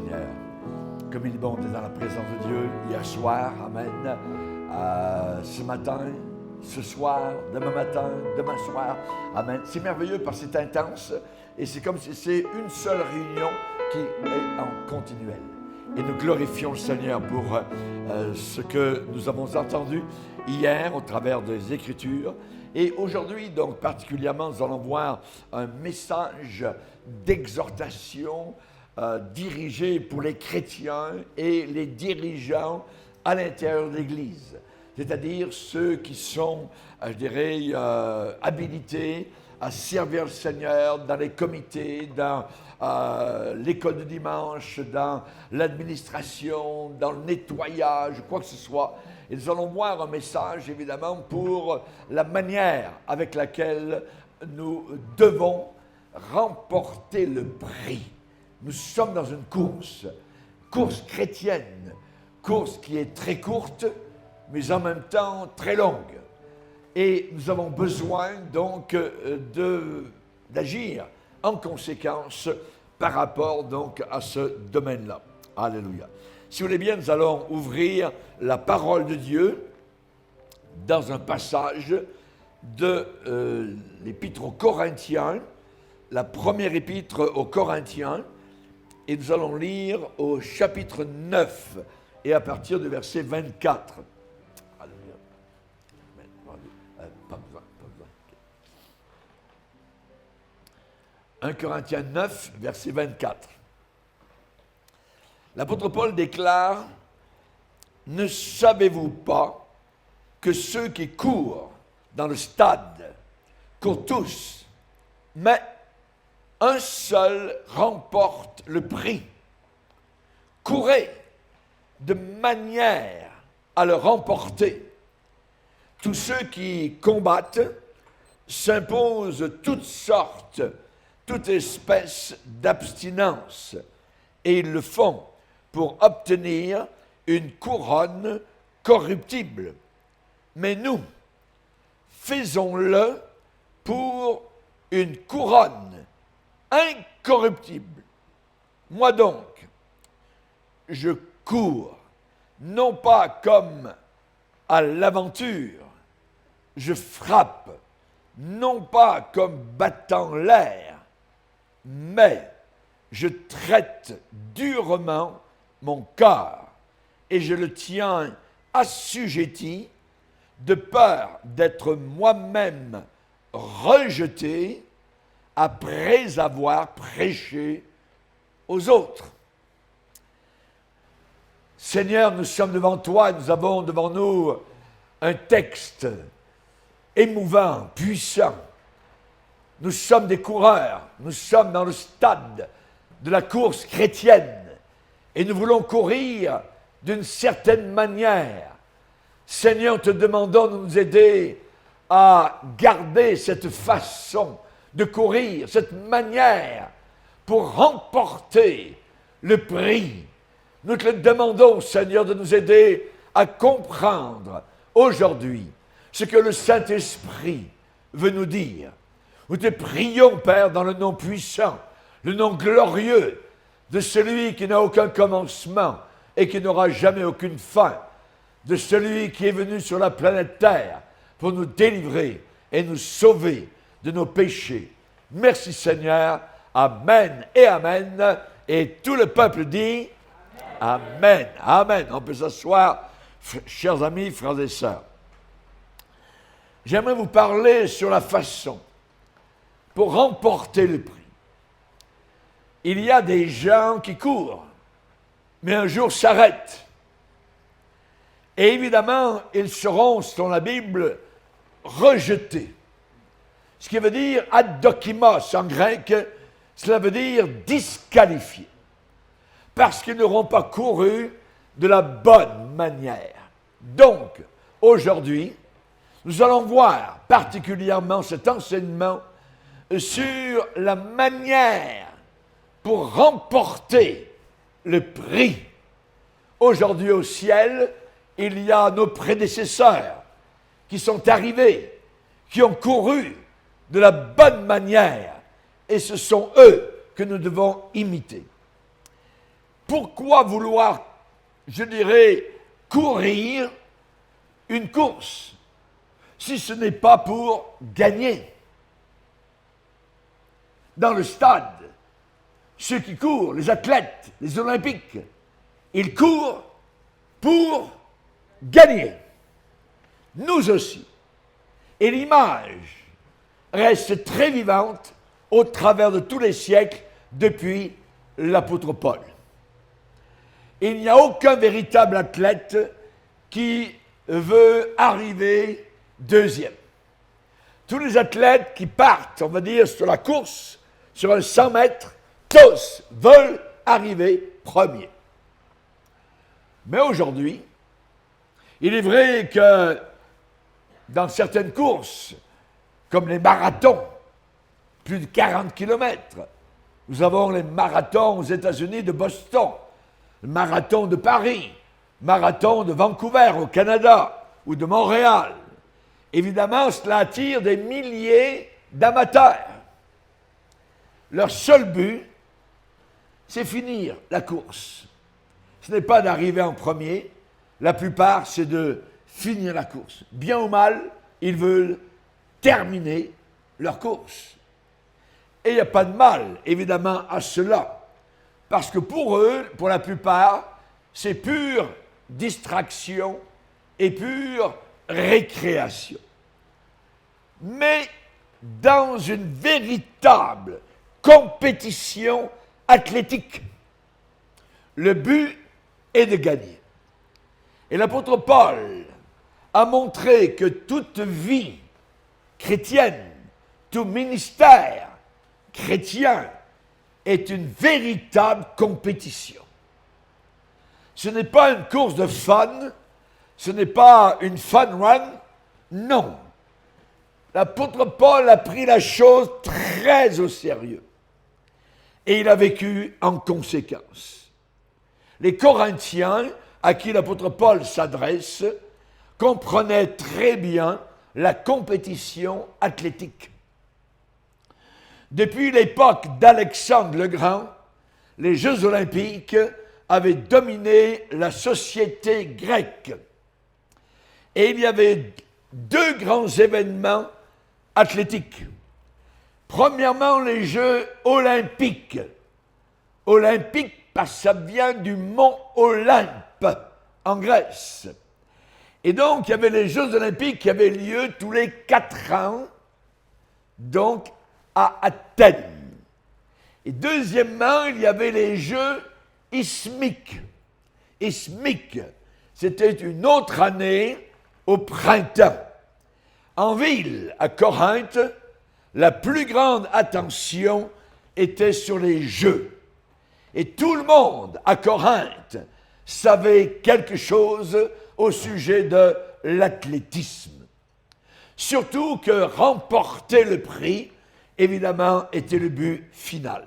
Seigneur. Comme il est bon d'être dans la présence de Dieu hier soir, amen, ce matin, ce soir, demain matin, demain soir, amen. C'est merveilleux parce que c'est intense et c'est comme si c'est une seule réunion qui est en continuel. Et nous glorifions le Seigneur pour ce que nous avons entendu hier au travers des Écritures. Et aujourd'hui, donc particulièrement, nous allons voir un message d'exhortation dirigé pour les chrétiens et les dirigeants à l'intérieur de l'Église. C'est-à-dire ceux qui sont, je dirais, habilités à servir le Seigneur dans les comités, dans l'école de dimanche, dans l'administration, dans le nettoyage, quoi que ce soit. Et nous allons voir un message, évidemment, pour la manière avec laquelle nous devons remporter le prix. Nous sommes dans une course chrétienne, course qui est très courte, mais en même temps très longue. Et nous avons besoin donc d'agir en conséquence par rapport donc à ce domaine-là. Alléluia. Si vous voulez bien, nous allons ouvrir la parole de Dieu dans un passage de l'épître aux Corinthiens, la première épître aux Corinthiens, et nous allons lire au chapitre 9 et à partir du verset 24. Alléluia. Pas besoin. 1 Corinthiens 9, verset 24. L'apôtre Paul déclare « Ne savez-vous pas que ceux qui courent dans le stade courent tous, mais un seul remporte le prix. Courez de manière à le remporter. Tous ceux qui combattent s'imposent toute espèce d'abstinence, et ils le font pour obtenir une couronne corruptible. Mais nous, faisons-le pour une couronne incorruptible. Moi donc, je cours, non pas comme à l'aventure, je frappe, non pas comme battant l'air, mais je traite durement mon corps et je le tiens assujetti de peur d'être moi-même rejeté après avoir prêché aux autres. Seigneur, nous sommes devant toi, nous avons devant nous un texte émouvant, puissant. Nous sommes des coureurs, nous sommes dans le stade de la course chrétienne et nous voulons courir d'une certaine manière. Seigneur, te demandons de nous aider à garder cette façon de courir, cette manière pour remporter le prix. Nous te le demandons, Seigneur, de nous aider à comprendre aujourd'hui ce que le Saint-Esprit veut nous dire. Nous te prions, Père, dans le nom puissant, le nom glorieux de celui qui n'a aucun commencement et qui n'aura jamais aucune fin, de celui qui est venu sur la planète Terre pour nous délivrer et nous sauver de nos péchés. Merci Seigneur. Amen et Amen. Et tout le peuple dit Amen. Amen. On peut s'asseoir, chers amis, frères et sœurs. J'aimerais vous parler sur la façon pour remporter le prix. Il y a des gens qui courent, mais un jour s'arrêtent. Et évidemment, ils seront, selon la Bible, rejetés. Ce qui veut dire adokimos en grec, cela veut dire disqualifiés. Parce qu'ils n'auront pas couru de la bonne manière. Donc, aujourd'hui, nous allons voir particulièrement cet enseignement sur la manière pour remporter le prix. Aujourd'hui au ciel, il y a nos prédécesseurs qui sont arrivés, qui ont couru de la bonne manière, et ce sont eux que nous devons imiter. pourquoi vouloir, je dirais, courir une course si ce n'est pas pour gagner? Dans le stade, ceux qui courent, les athlètes, les olympiques, ils courent pour gagner. Nous aussi. Et l'image reste très vivante au travers de tous les siècles depuis l'apôtre Paul. Il n'y a aucun véritable athlète qui veut arriver deuxième. Tous les athlètes qui partent, on va dire, sur la course, sur un 100 mètres, tous veulent arriver premier. Mais aujourd'hui, il est vrai que dans certaines courses, comme les marathons, plus de 40 km, nous avons les marathons aux États-Unis de Boston, le marathon de Paris, le marathon de Vancouver au Canada ou de Montréal. Évidemment, cela attire des milliers d'amateurs. Leur seul but, c'est finir la course. Ce n'est pas d'arriver en premier. La plupart, c'est de finir la course. Bien ou mal, ils veulent terminer leur course. Et il n'y a pas de mal, évidemment, à cela. Parce que pour eux, pour la plupart, c'est pure distraction et pure récréation. Mais dans une véritable compétition athlétique, le but est de gagner. Et l'apôtre Paul a montré que toute vie chrétienne, tout ministère chrétien est une véritable compétition. Ce n'est pas une course de fun, ce n'est pas une fun run, non. L'apôtre Paul a pris la chose très au sérieux et il a vécu en conséquence. Les Corinthiens, à qui l'apôtre Paul s'adresse, comprenaient très bien la compétition athlétique. Depuis l'époque d'Alexandre le Grand, les Jeux olympiques avaient dominé la société grecque. Et il y avait deux grands événements athlétiques. Premièrement, les Jeux olympiques. Olympique parce que ça vient du mont Olympe, en Grèce. Et donc, il y avait les Jeux olympiques qui avaient lieu tous les 4 ans, donc à Athènes. Et deuxièmement, il y avait les Jeux ismiques. Ismiques, c'était une autre année au printemps. En ville, à Corinthe, la plus grande attention était sur les Jeux. Et tout le monde à Corinthe savait quelque chose au sujet de l'athlétisme. Surtout que remporter le prix, évidemment, était le but final.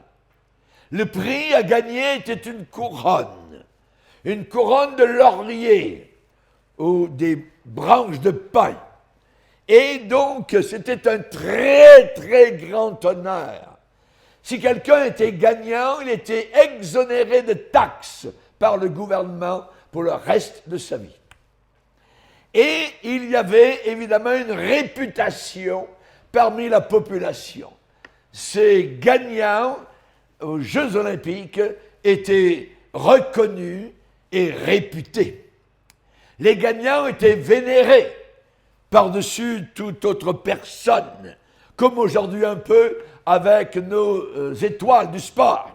Le prix à gagner était une couronne de laurier ou des branches de pin. Et donc, c'était un très, très grand honneur. Si quelqu'un était gagnant, il était exonéré de taxes par le gouvernement pour le reste de sa vie. Et il y avait évidemment une réputation parmi la population. Ces gagnants aux Jeux olympiques étaient reconnus et réputés. Les gagnants étaient vénérés par-dessus toute autre personne, comme aujourd'hui un peu avec nos étoiles du sport.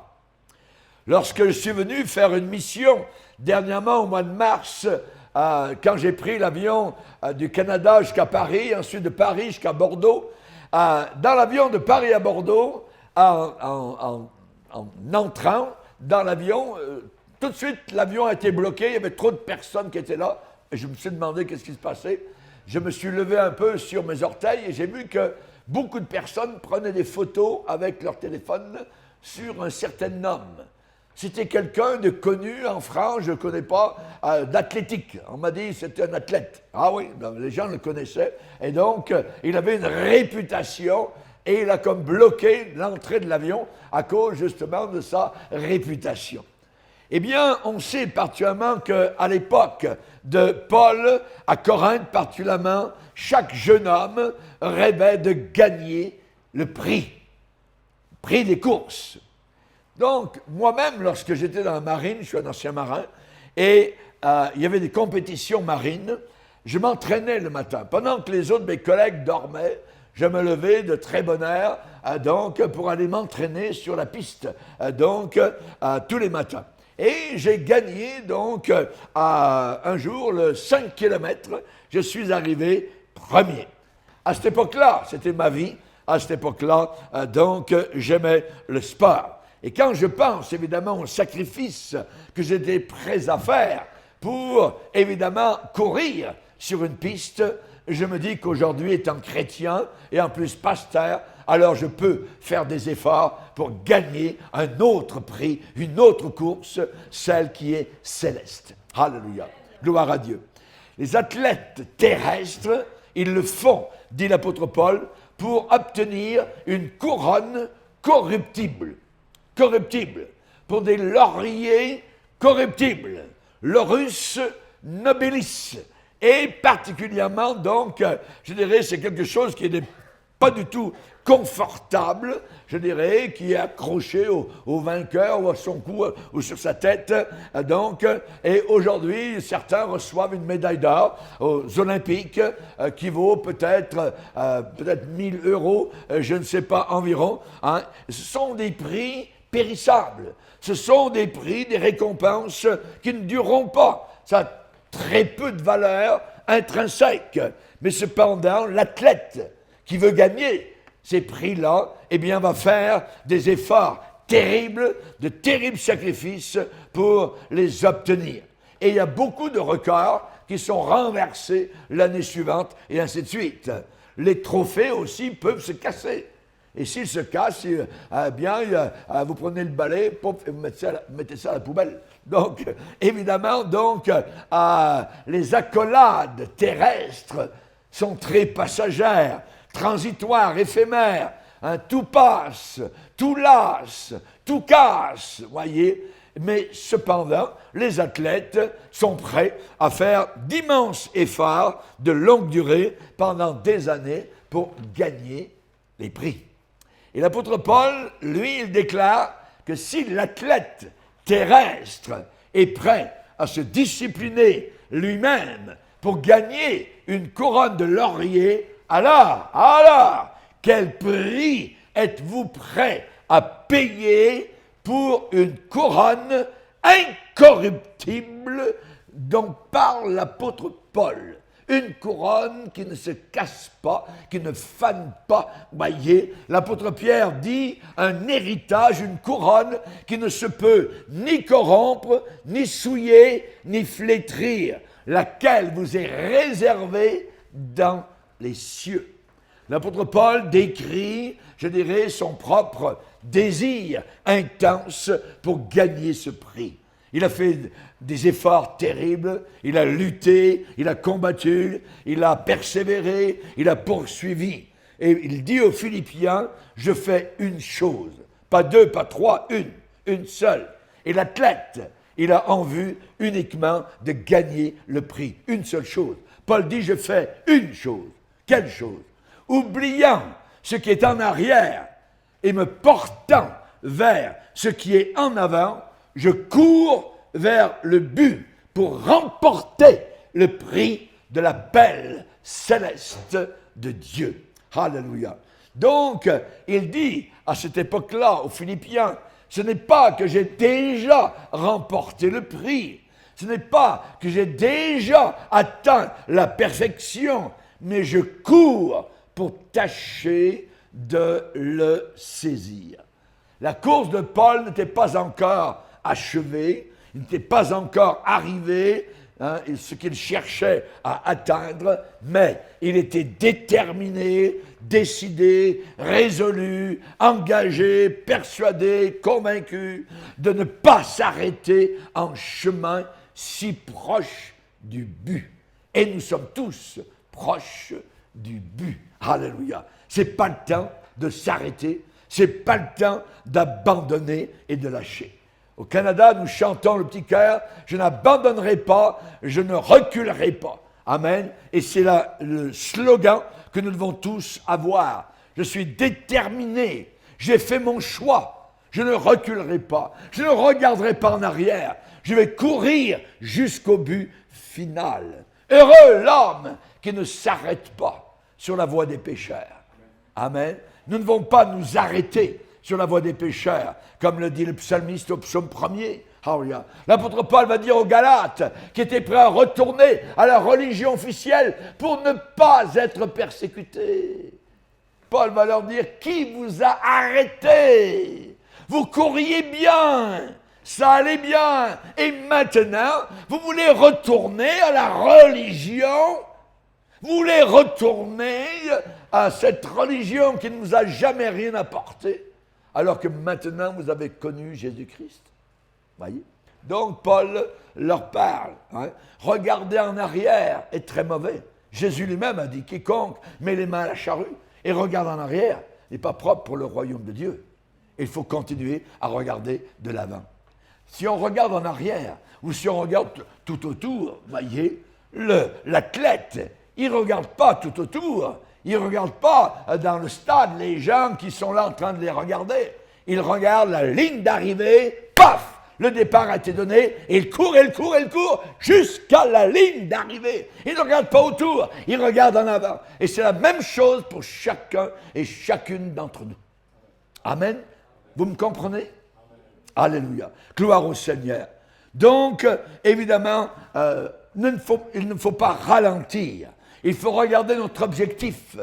Lorsque je suis venu faire une mission dernièrement au mois de mars, quand j'ai pris l'avion du Canada jusqu'à Paris, ensuite de Paris jusqu'à Bordeaux, dans l'avion de Paris à Bordeaux, en entrant dans l'avion, tout de suite l'avion a été bloqué, il y avait trop de personnes qui étaient là, et je me suis demandé qu'est-ce qui se passait. Je me suis levé un peu sur mes orteils et j'ai vu que beaucoup de personnes prenaient des photos avec leur téléphone sur un certain homme. C'était quelqu'un de connu en France, je ne connais pas, d'athlétique. On m'a dit que c'était un athlète. Ah oui, les gens le connaissaient. Et donc, il avait une réputation et il a comme bloqué l'entrée de l'avion à cause justement de sa réputation. Eh bien, on sait particulièrement qu'à l'époque de Paul, à Corinthe particulièrement, chaque jeune homme rêvait de gagner le prix des courses. Donc, moi-même, lorsque j'étais dans la marine, je suis un ancien marin, et il y avait des compétitions marines, je m'entraînais le matin. Pendant que les autres de mes collègues dormaient, je me levais de très bonne heure, donc, pour aller m'entraîner sur la piste, tous les matins. Et j'ai gagné, donc, un jour, le 5 km, je suis arrivé premier. À cette époque-là, c'était ma vie, à cette époque-là, j'aimais le sport. Et quand je pense, évidemment, au sacrifice que j'étais prêt à faire pour, évidemment, courir sur une piste, je me dis qu'aujourd'hui, étant chrétien et en plus pasteur, alors je peux faire des efforts pour gagner un autre prix, une autre course, celle qui est céleste. Alléluia. Gloire à Dieu. Les athlètes terrestres, ils le font, dit l'apôtre Paul, pour obtenir une couronne corruptible. Corruptible. Pour des lauriers corruptibles. Laurus nobilis. Et particulièrement, donc, je dirais, c'est quelque chose qui n'est pas du tout confortable, je dirais, qui est accroché au vainqueur ou à son cou ou sur sa tête. Et aujourd'hui, certains reçoivent une médaille d'or aux Olympiques qui vaut peut-être 1000 €, je ne sais pas, environ. Hein. Ce sont des prix périssables. Ce sont des prix, des récompenses qui ne dureront pas. Ça a très peu de valeur intrinsèque. Mais cependant, l'athlète qui veut gagner ces prix-là, eh bien, va faire des efforts terribles, de terribles sacrifices pour les obtenir. Et il y a beaucoup de records qui sont renversés l'année suivante, et ainsi de suite. Les trophées aussi peuvent se casser. Et s'ils se cassent, vous prenez le balai, pouf, et vous mettez ça à la poubelle. Donc, évidemment, les accolades terrestres sont très passagères, transitoires, éphémères. Hein, tout passe, tout lasse, tout casse, voyez. Mais cependant, les athlètes sont prêts à faire d'immenses efforts de longue durée pendant des années pour gagner les prix. Et l'apôtre Paul, lui, il déclare que si l'athlète terrestre est prêt à se discipliner lui-même pour gagner une couronne de laurier, alors, quel prix êtes-vous prêt à payer pour une couronne incorruptible dont parle l'apôtre Paul? Une couronne qui ne se casse pas, qui ne fane pas. Voyez, l'apôtre Pierre dit un héritage, une couronne qui ne se peut ni corrompre, ni souiller, ni flétrir, laquelle vous est réservée dans les cieux. L'apôtre Paul décrit, je dirais, son propre désir intense pour gagner ce prix. Il a fait des efforts terribles, il a lutté, il a combattu, il a persévéré, il a poursuivi. Et il dit aux Philippiens, je fais une chose, pas deux, pas trois, une seule. Et l'athlète, il a en vue uniquement de gagner le prix, une seule chose. Paul dit, je fais une chose. Quelle chose? Oubliant ce qui est en arrière et me portant vers ce qui est en avant, je cours vers le but pour remporter le prix de l'appel céleste de Dieu. Alléluia. Donc, il dit à cette époque-là aux Philippiens, ce n'est pas que j'ai déjà remporté le prix, ce n'est pas que j'ai déjà atteint la perfection, mais je cours pour tâcher de le saisir. La course de Paul n'était pas encore achevée, il n'était pas encore arrivé, ce qu'il cherchait à atteindre, mais il était déterminé, décidé, résolu, engagé, persuadé, convaincu de ne pas s'arrêter en chemin si proche du but. Et nous sommes tous proches du but. Alléluia. C'est pas le temps de s'arrêter, c'est pas le temps d'abandonner et de lâcher. Au Canada, nous chantons le petit chœur, je n'abandonnerai pas, je ne reculerai pas. Amen. Et c'est le slogan que nous devons tous avoir. Je suis déterminé, j'ai fait mon choix, je ne reculerai pas, je ne regarderai pas en arrière, je vais courir jusqu'au but final. Heureux l'homme qui ne s'arrête pas sur la voie des pécheurs. Amen. Nous ne devons pas nous arrêter sur la voie des pécheurs, comme le dit le psalmiste au psaume 1er. Alléluia. L'apôtre Paul va dire aux Galates qui étaient prêts à retourner à la religion officielle pour ne pas être persécutés. Paul va leur dire, qui vous a arrêté? Vous couriez bien, ça allait bien, et maintenant, vous voulez retourner à la religion? Vous voulez retourner à cette religion qui ne vous a jamais rien apporté, alors que maintenant vous avez connu Jésus-Christ? Voyez? Donc Paul leur parle. Regarder en arrière est très mauvais. Jésus lui-même a dit, quiconque met les mains à la charrue et regarde en arrière n'est pas propre pour le royaume de Dieu. Il faut continuer à regarder de l'avant. Si on regarde en arrière ou si on regarde tout autour, voyez, l'athlète, il ne regarde pas tout autour. Il ne regarde pas dans le stade les gens qui sont là en train de les regarder. Il regarde la ligne d'arrivée, paf! Le départ a été donné, et il court jusqu'à la ligne d'arrivée. Il ne regarde pas autour, il regarde en avant. Et c'est la même chose pour chacun et chacune d'entre nous. Amen. Vous me comprenez? Alléluia. Gloire au Seigneur. Donc, évidemment, il ne faut pas ralentir. Il faut regarder notre objectif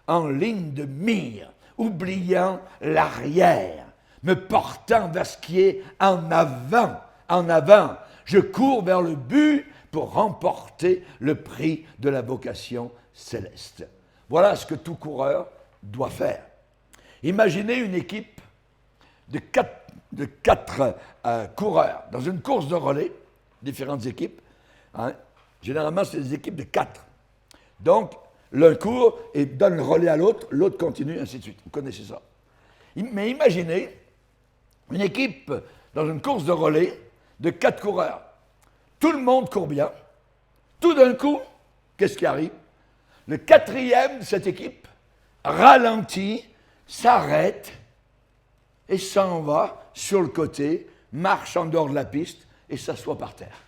en ligne de mire, oubliant l'arrière, me portant vers ce qui est en avant. En avant, je cours vers le but pour remporter le prix de la vocation céleste. Voilà ce que tout coureur doit faire. Imaginez une équipe de quatre coureurs dans une course de relais, différentes équipes. Généralement, c'est des équipes de 4. Donc, l'un court et donne le relais à l'autre, l'autre continue, ainsi de suite. Vous connaissez ça. Mais imaginez une équipe dans une course de relais de 4 coureurs. Tout le monde court bien. Tout d'un coup, qu'est-ce qui arrive? Le 4e de cette équipe ralentit, s'arrête et s'en va sur le côté, marche en dehors de la piste et s'assoit par terre.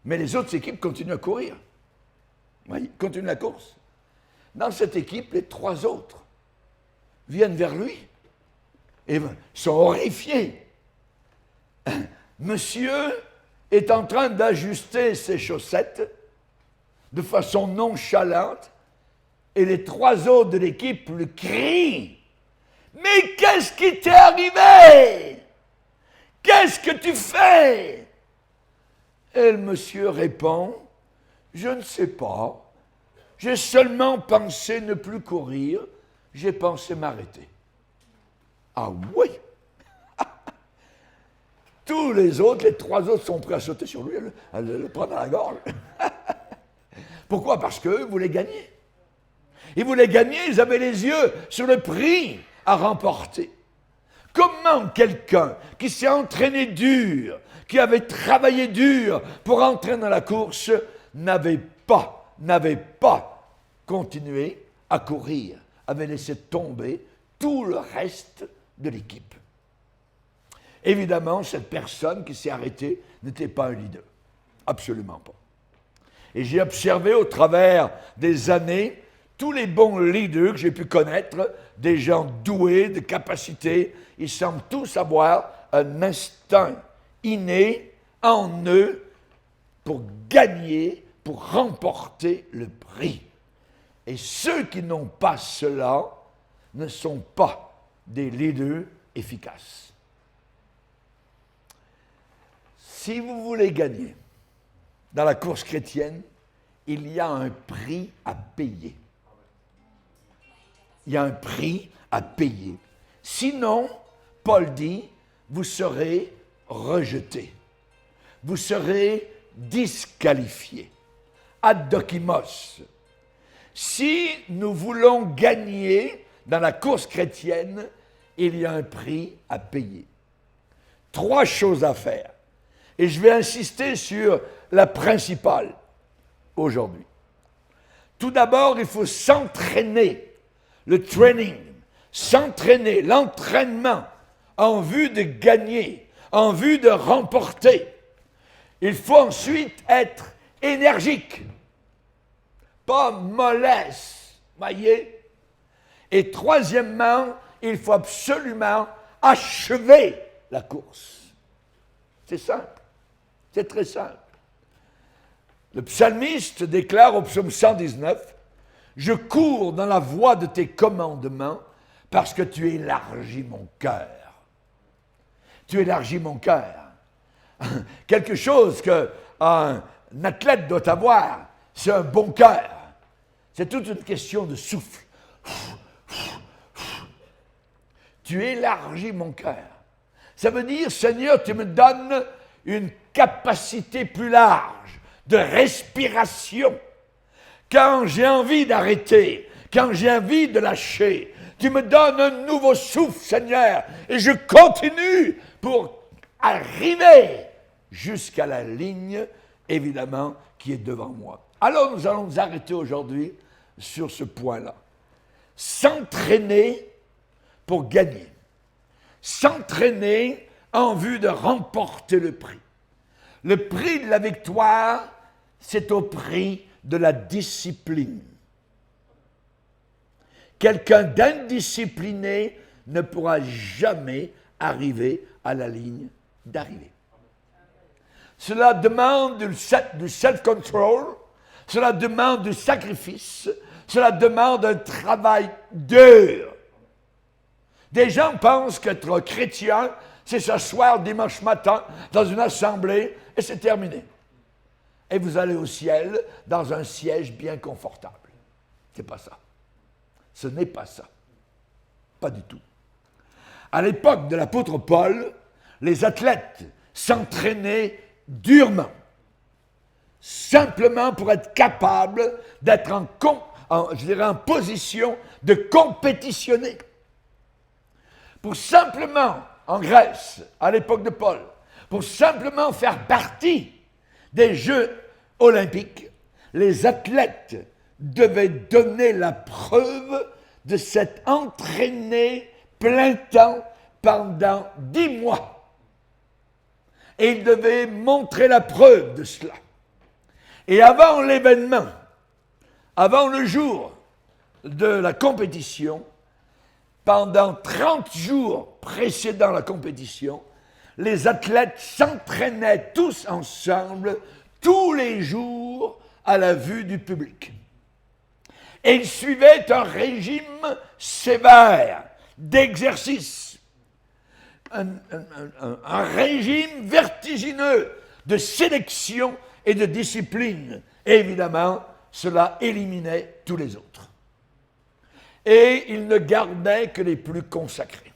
Mais les autres équipes continuent à courir. Oui, continue la course. Dans cette équipe, les 3 autres viennent vers lui et sont horrifiés. Monsieur est en train d'ajuster ses chaussettes de façon nonchalante et les 3 autres de l'équipe lui crient. Mais qu'est-ce qui t'est arrivé? Qu'est-ce que tu fais? Et le monsieur répond, je ne sais pas, j'ai seulement pensé ne plus courir, j'ai pensé m'arrêter. Ah oui! Tous les autres, les 3 autres sont prêts à sauter sur lui, à le prendre à la gorge. Pourquoi? Parce qu'eux voulaient gagner. Ils voulaient gagner, ils avaient les yeux sur le prix à remporter. Comment quelqu'un qui s'est entraîné dur, qui avait travaillé dur pour entrer dans la course, n'avait pas continué à courir, avait laissé tomber tout le reste de l'équipe? Évidemment, cette personne qui s'est arrêtée n'était pas un leader. Absolument pas. Et j'ai observé au travers des années tous les bons leaders que j'ai pu connaître, des gens doués, de capacités, ils semblent tous avoir un instinct inné en eux pour gagner, pour remporter le prix. Et ceux qui n'ont pas cela ne sont pas des leaders efficaces. Si vous voulez gagner dans la course chrétienne, il y a un prix à payer. Il y a un prix à payer. Sinon, Paul dit, vous serez rejetés. Vous serez disqualifiés. Ad dokimos. Si nous voulons gagner dans la course chrétienne, il y a un prix à payer. 3 choses à faire. Et je vais insister sur la principale aujourd'hui. Tout d'abord, il faut s'entraîner, le training, s'entraîner, l'entraînement en vue de gagner, en vue de remporter. Il faut ensuite être énergique, pas mollesse, voyez. Et troisièmement, il faut absolument achever la course. C'est simple, c'est très simple. Le psalmiste déclare au psaume 119, « Je cours dans la voie de tes commandements parce que tu élargis mon cœur. » Tu élargis mon cœur. Quelque chose qu'un athlète doit avoir, c'est un bon cœur. C'est toute une question de souffle. Tu élargis mon cœur. Ça veut dire, Seigneur, tu me donnes une capacité plus large de respiration. Quand j'ai envie d'arrêter, quand j'ai envie de lâcher, tu me donnes un nouveau souffle, Seigneur, et je continue pour arriver jusqu'à la ligne, évidemment, qui est devant moi. Alors, nous allons nous arrêter aujourd'hui sur ce point-là. S'entraîner pour gagner. S'entraîner en vue de remporter le prix. Le prix de la victoire, c'est au prix de la discipline. Quelqu'un d'indiscipliné ne pourra jamais arriver à la ligne d'arrivée. Cela demande du self-control, cela demande du sacrifice, cela demande un travail dur. Des gens pensent qu'être chrétien, c'est s'asseoir dimanche matin dans une assemblée et c'est terminé. Et vous allez au ciel dans un siège bien confortable. C'est pas ça. Ce n'est pas ça. Pas du tout. À l'époque de l'apôtre Paul, les athlètes s'entraînaient durement, simplement pour être capables d'être en position de compétitionner. Pour simplement, en Grèce, à l'époque de Paul, pour simplement faire partie des Jeux olympiques, les athlètes devaient donner la preuve de s'être entraînés plein temps pendant 10 mois. Et ils devaient montrer la preuve de cela. Et avant l'événement, avant le jour de la compétition, pendant 30 jours précédant la compétition, les athlètes s'entraînaient tous ensemble, tous les jours, à la vue du public. Et ils suivaient un régime sévère d'exercice, un régime vertigineux de sélection et de discipline. Et évidemment, cela éliminait tous les autres. Et ils ne gardaient que les plus consacrés.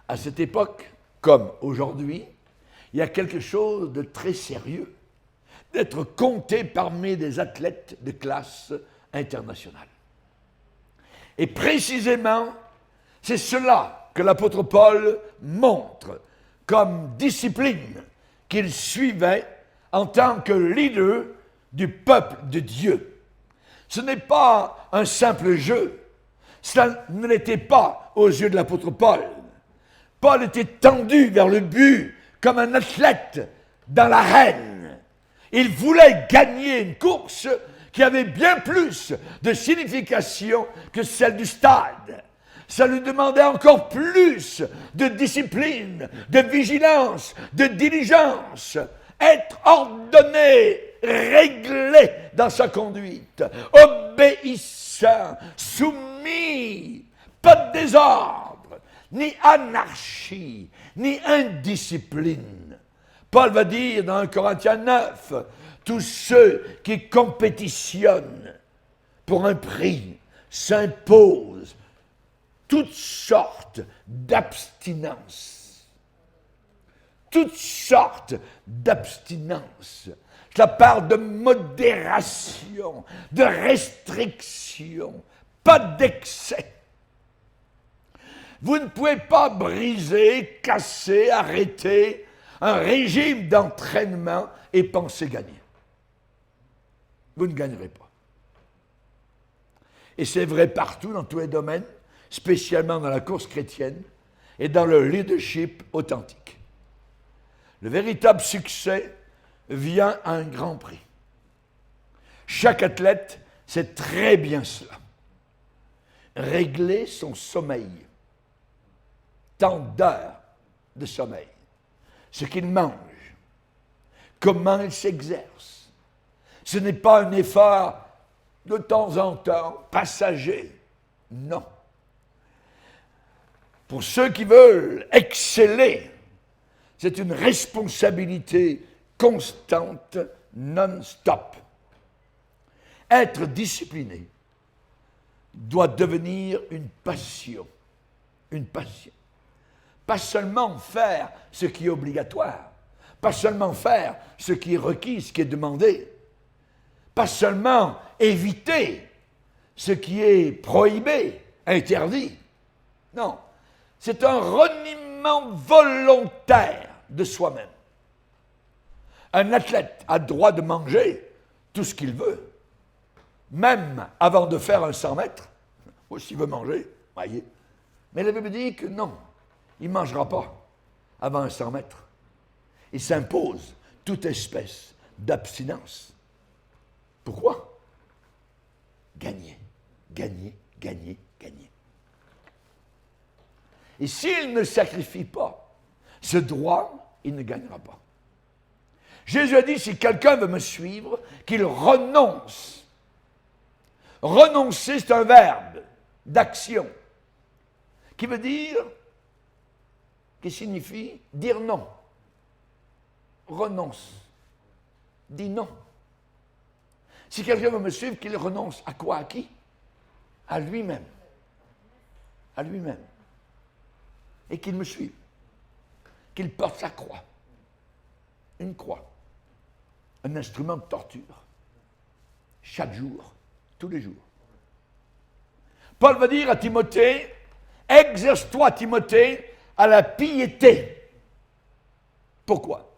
À cette époque, comme aujourd'hui, il y a quelque chose de très sérieux d'être compté parmi des athlètes de classe internationale. Et précisément, c'est cela que l'apôtre Paul montre comme discipline qu'il suivait en tant que leader du peuple de Dieu. Ce n'est pas un simple jeu. Cela ne l'était pas aux yeux de l'apôtre Paul. Paul était tendu vers le but comme un athlète dans l'arène. Il voulait gagner une course qui avait bien plus de signification que celle du stade. Ça lui demandait encore plus de discipline, de vigilance, de diligence, être ordonné, réglé dans sa conduite, obéissant, soumis, pas de désordre, ni anarchie, ni indiscipline. Paul va dire dans 1 Corinthiens 9, tous ceux qui compétitionnent pour un prix s'imposent toutes sortes d'abstinences. Toutes sortes d'abstinences. Cela parle de modération, de restriction, pas d'excès. Vous ne pouvez pas briser, casser, arrêter un régime d'entraînement et penser gagner. Vous ne gagnerez pas. Et c'est vrai partout, dans tous les domaines, spécialement dans la course chrétienne et dans le leadership authentique. Le véritable succès vient à un grand prix. Chaque athlète sait très bien cela. Régler son sommeil, tant d'heures de sommeil, ce qu'il mange, comment il s'exerce. Ce n'est pas un effort de temps en temps, passager. Non. Pour ceux qui veulent exceller, c'est une responsabilité constante, non-stop. Être discipliné doit devenir une passion. Une passion. Pas seulement faire ce qui est obligatoire, pas seulement faire ce qui est requis, ce qui est demandé, pas seulement éviter ce qui est prohibé, interdit. Non, c'est un reniement volontaire de soi-même. Un athlète a le droit de manger tout ce qu'il veut, même avant de faire un 100 mètres, ou s'il veut manger, voyez. Mais la Bible dit que non, il ne mangera pas avant un 100 mètres. Il s'impose toute espèce d'abstinence. Pourquoi? Gagner, gagner, gagner, gagner. Et s'il ne sacrifie pas ce droit, il ne gagnera pas. Jésus a dit, si quelqu'un veut me suivre, qu'il renonce. Renoncer, c'est un verbe d'action qui veut dire, qui signifie dire non. Renonce. Dis non. Si quelqu'un veut me suivre, qu'il renonce à quoi? À qui? À lui-même. À lui-même. Et qu'il me suive. Qu'il porte sa croix. Une croix. Un instrument de torture. Chaque jour. Tous les jours. Paul va dire à Timothée, exerce-toi, Timothée, à la piété. Pourquoi?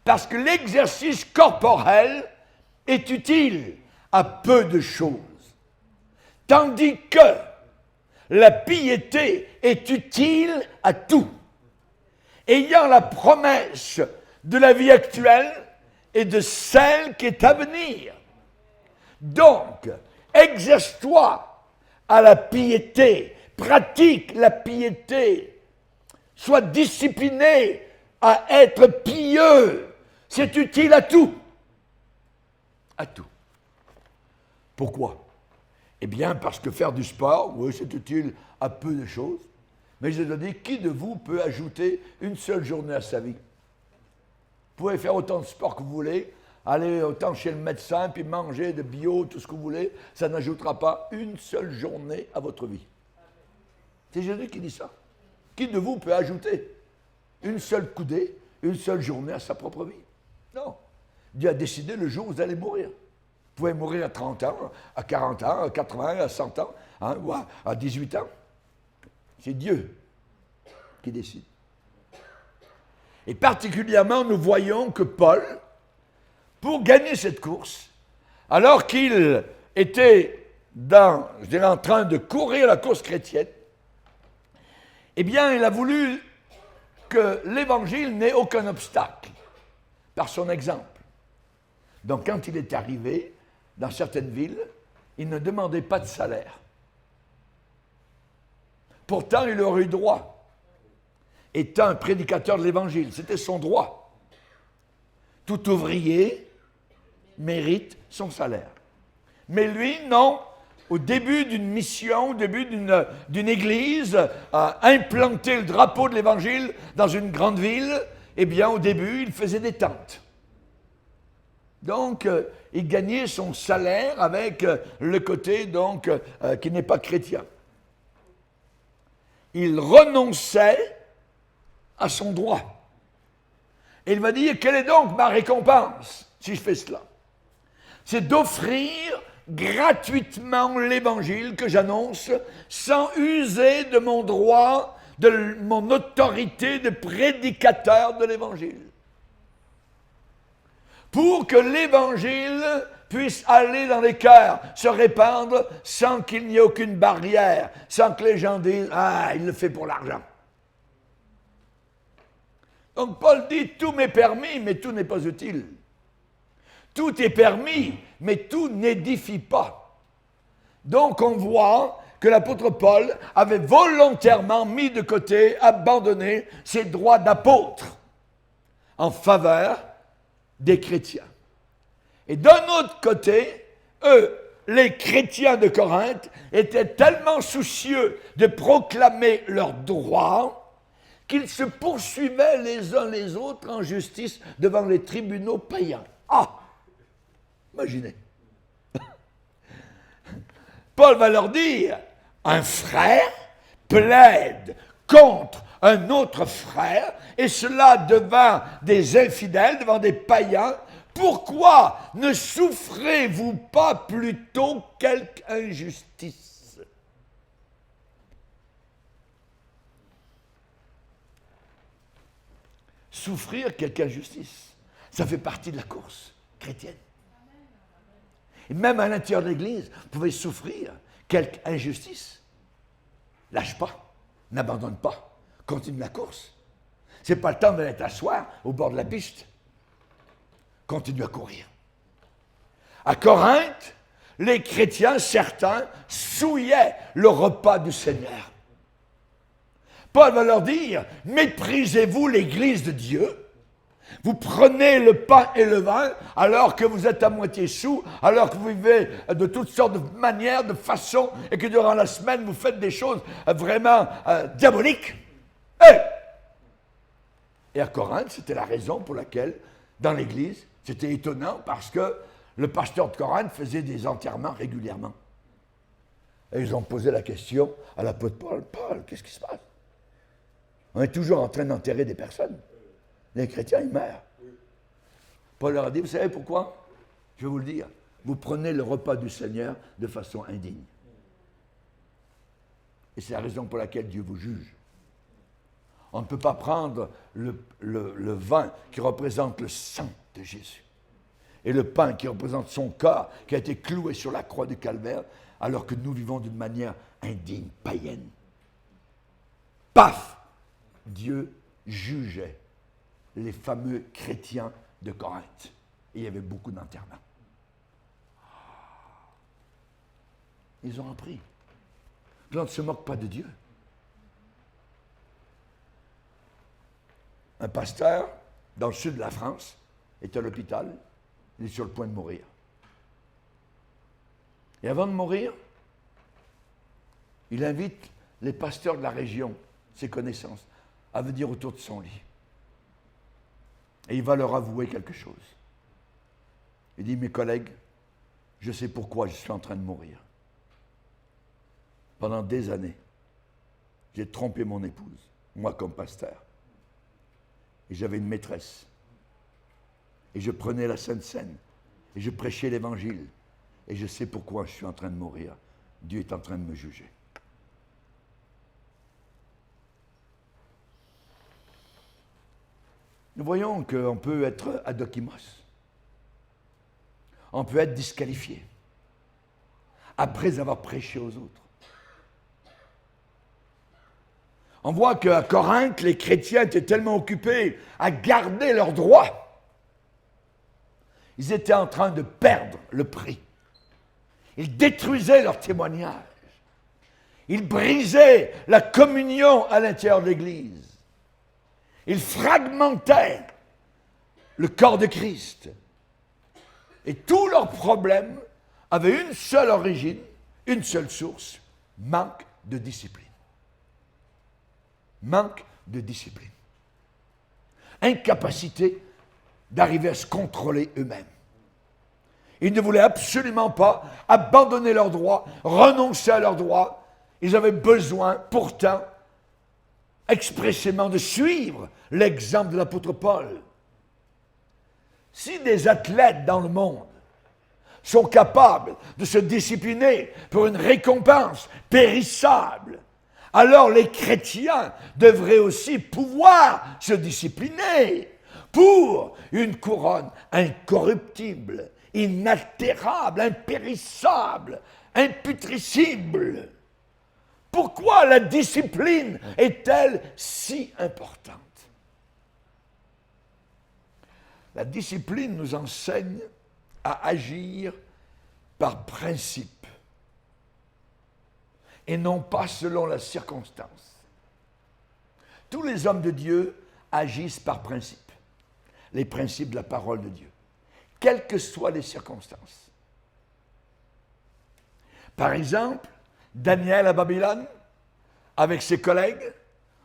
Parce que l'exercice corporel est utile à peu de choses, tandis que la piété est utile à tout, ayant la promesse de la vie actuelle et de celle qui est à venir. Donc, exerce-toi à la piété, pratique la piété, sois discipliné à être pieux, c'est utile à tout. À tout. Pourquoi? Eh bien, parce que faire du sport, oui, c'est utile à peu de choses, mais je te dis, qui de vous peut ajouter une seule journée à sa vie? Vous pouvez faire autant de sport que vous voulez, aller autant chez le médecin, puis manger de bio, tout ce que vous voulez, ça n'ajoutera pas une seule journée à votre vie. C'est Jésus qui dit ça. Qui de vous peut ajouter une seule coudée, une seule journée à sa propre vie? Non. Dieu a décidé le jour où vous allez mourir. Vous pouvez mourir à 30 ans, à 40 ans, à 80, à 100 ans, hein, ou à 18 ans. C'est Dieu qui décide. Et particulièrement, nous voyons que Paul, pour gagner cette course, alors qu'il était en train de courir la course chrétienne, eh bien, il a voulu que l'Évangile n'ait aucun obstacle par son exemple. Donc, quand il est arrivé dans certaines villes, il ne demandait pas de salaire. Pourtant, il aurait eu droit, étant un prédicateur de l'Évangile. C'était son droit. Tout ouvrier mérite son salaire. Mais lui, non. Au début d'une mission, au début d'une église, implanter le drapeau de l'Évangile dans une grande ville, eh bien, au début, il faisait des tentes. Donc, il gagnait son salaire avec le côté, donc, qui n'est pas chrétien. Il renonçait à son droit. Et il va dire, quelle est donc ma récompense si je fais cela? C'est d'offrir gratuitement l'Évangile que j'annonce sans user de mon droit de mon autorité de prédicateur de l'Évangile. Pour que l'Évangile puisse aller dans les cœurs, se répandre sans qu'il n'y ait aucune barrière, sans que les gens disent « Ah, il le fait pour l'argent ». Donc Paul dit « Tout m'est permis, mais tout n'est pas utile. Tout est permis, mais tout n'édifie pas. » Donc on voit que l'apôtre Paul avait volontairement mis de côté, abandonné ses droits d'apôtre en faveur des chrétiens. Et d'un autre côté, eux, les chrétiens de Corinthe, étaient tellement soucieux de proclamer leurs droits qu'ils se poursuivaient les uns les autres en justice devant les tribunaux païens. Ah! Imaginez. Paul va leur dire, un frère plaide contre un autre frère, et cela devant des infidèles, devant des païens. Pourquoi ne souffrez-vous pas plutôt quelque injustice? Souffrir quelque injustice, ça fait partie de la course chrétienne. Et même à l'intérieur de l'Église, vous pouvez souffrir quelque injustice. Lâche pas, n'abandonne pas, continue la course. Ce n'est pas le temps d'aller t'asseoir au bord de la piste. Continue à courir. À Corinthe, les chrétiens, certains, souillaient le repas du Seigneur. Paul va leur dire, méprisez-vous l'Église de Dieu? Vous prenez le pain et le vin alors que vous êtes à moitié sous, alors que vous vivez de toutes sortes de manières, de façons, et que durant la semaine, vous faites des choses vraiment diaboliques. Et à Corinthe, c'était la raison pour laquelle, dans l'Église, c'était étonnant parce que le pasteur de Corinthe faisait des enterrements régulièrement. Et ils ont posé la question à l'apôtre Paul, « Paul, qu'est-ce qui se passe? On est toujours en train d'enterrer des personnes. Les chrétiens, ils meurent. » Paul leur a dit, « Vous savez pourquoi? Je vais vous le dire. Vous prenez le repas du Seigneur de façon indigne. Et c'est la raison pour laquelle Dieu vous juge. On ne peut pas prendre le vin qui représente le sang de Jésus et le pain qui représente son corps qui a été cloué sur la croix du calvaire alors que nous vivons d'une manière indigne, païenne. Paf! Dieu jugeait les fameux chrétiens de Corinthe. Et il y avait beaucoup d'enterrements. Ils ont appris. On ne se moque pas de Dieu. Un pasteur, dans le sud de la France, est à l'hôpital, il est sur le point de mourir. Et avant de mourir, il invite les pasteurs de la région, ses connaissances, à venir autour de son lit. Et il va leur avouer quelque chose. Il dit, mes collègues, je sais pourquoi je suis en train de mourir. Pendant des années, j'ai trompé mon épouse, moi comme pasteur. Et j'avais une maîtresse. Et je prenais la Sainte Seine. Et je prêchais l'Évangile. Et je sais pourquoi je suis en train de mourir. Dieu est en train de me juger. Nous voyons qu'on peut être adokimos. On peut être disqualifié. Après avoir prêché aux autres. On voit qu'à Corinthe, les chrétiens étaient tellement occupés à garder leurs droits. Ils étaient en train de perdre le prix. Ils détruisaient leur témoignage. Ils brisaient la communion à l'intérieur de l'Église. Ils fragmentaient le corps de Christ. Et tous leurs problèmes avaient une seule origine, une seule source, manque de discipline. Manque de discipline. Incapacité d'arriver à se contrôler eux-mêmes. Ils ne voulaient absolument pas abandonner leurs droits, renoncer à leurs droits. Ils avaient besoin, pourtant, expressément de suivre l'exemple de l'apôtre Paul. Si des athlètes dans le monde sont capables de se discipliner pour une récompense périssable, Alors les chrétiens devraient aussi pouvoir se discipliner pour une couronne incorruptible, inaltérable, impérissable, imputrescible. Pourquoi la discipline est-elle si importante? La discipline nous enseigne à agir par principe et non pas selon la circonstance. Tous les hommes de Dieu agissent par principe, les principes de la parole de Dieu, quelles que soient les circonstances. Par exemple, Daniel à Babylone, avec ses collègues,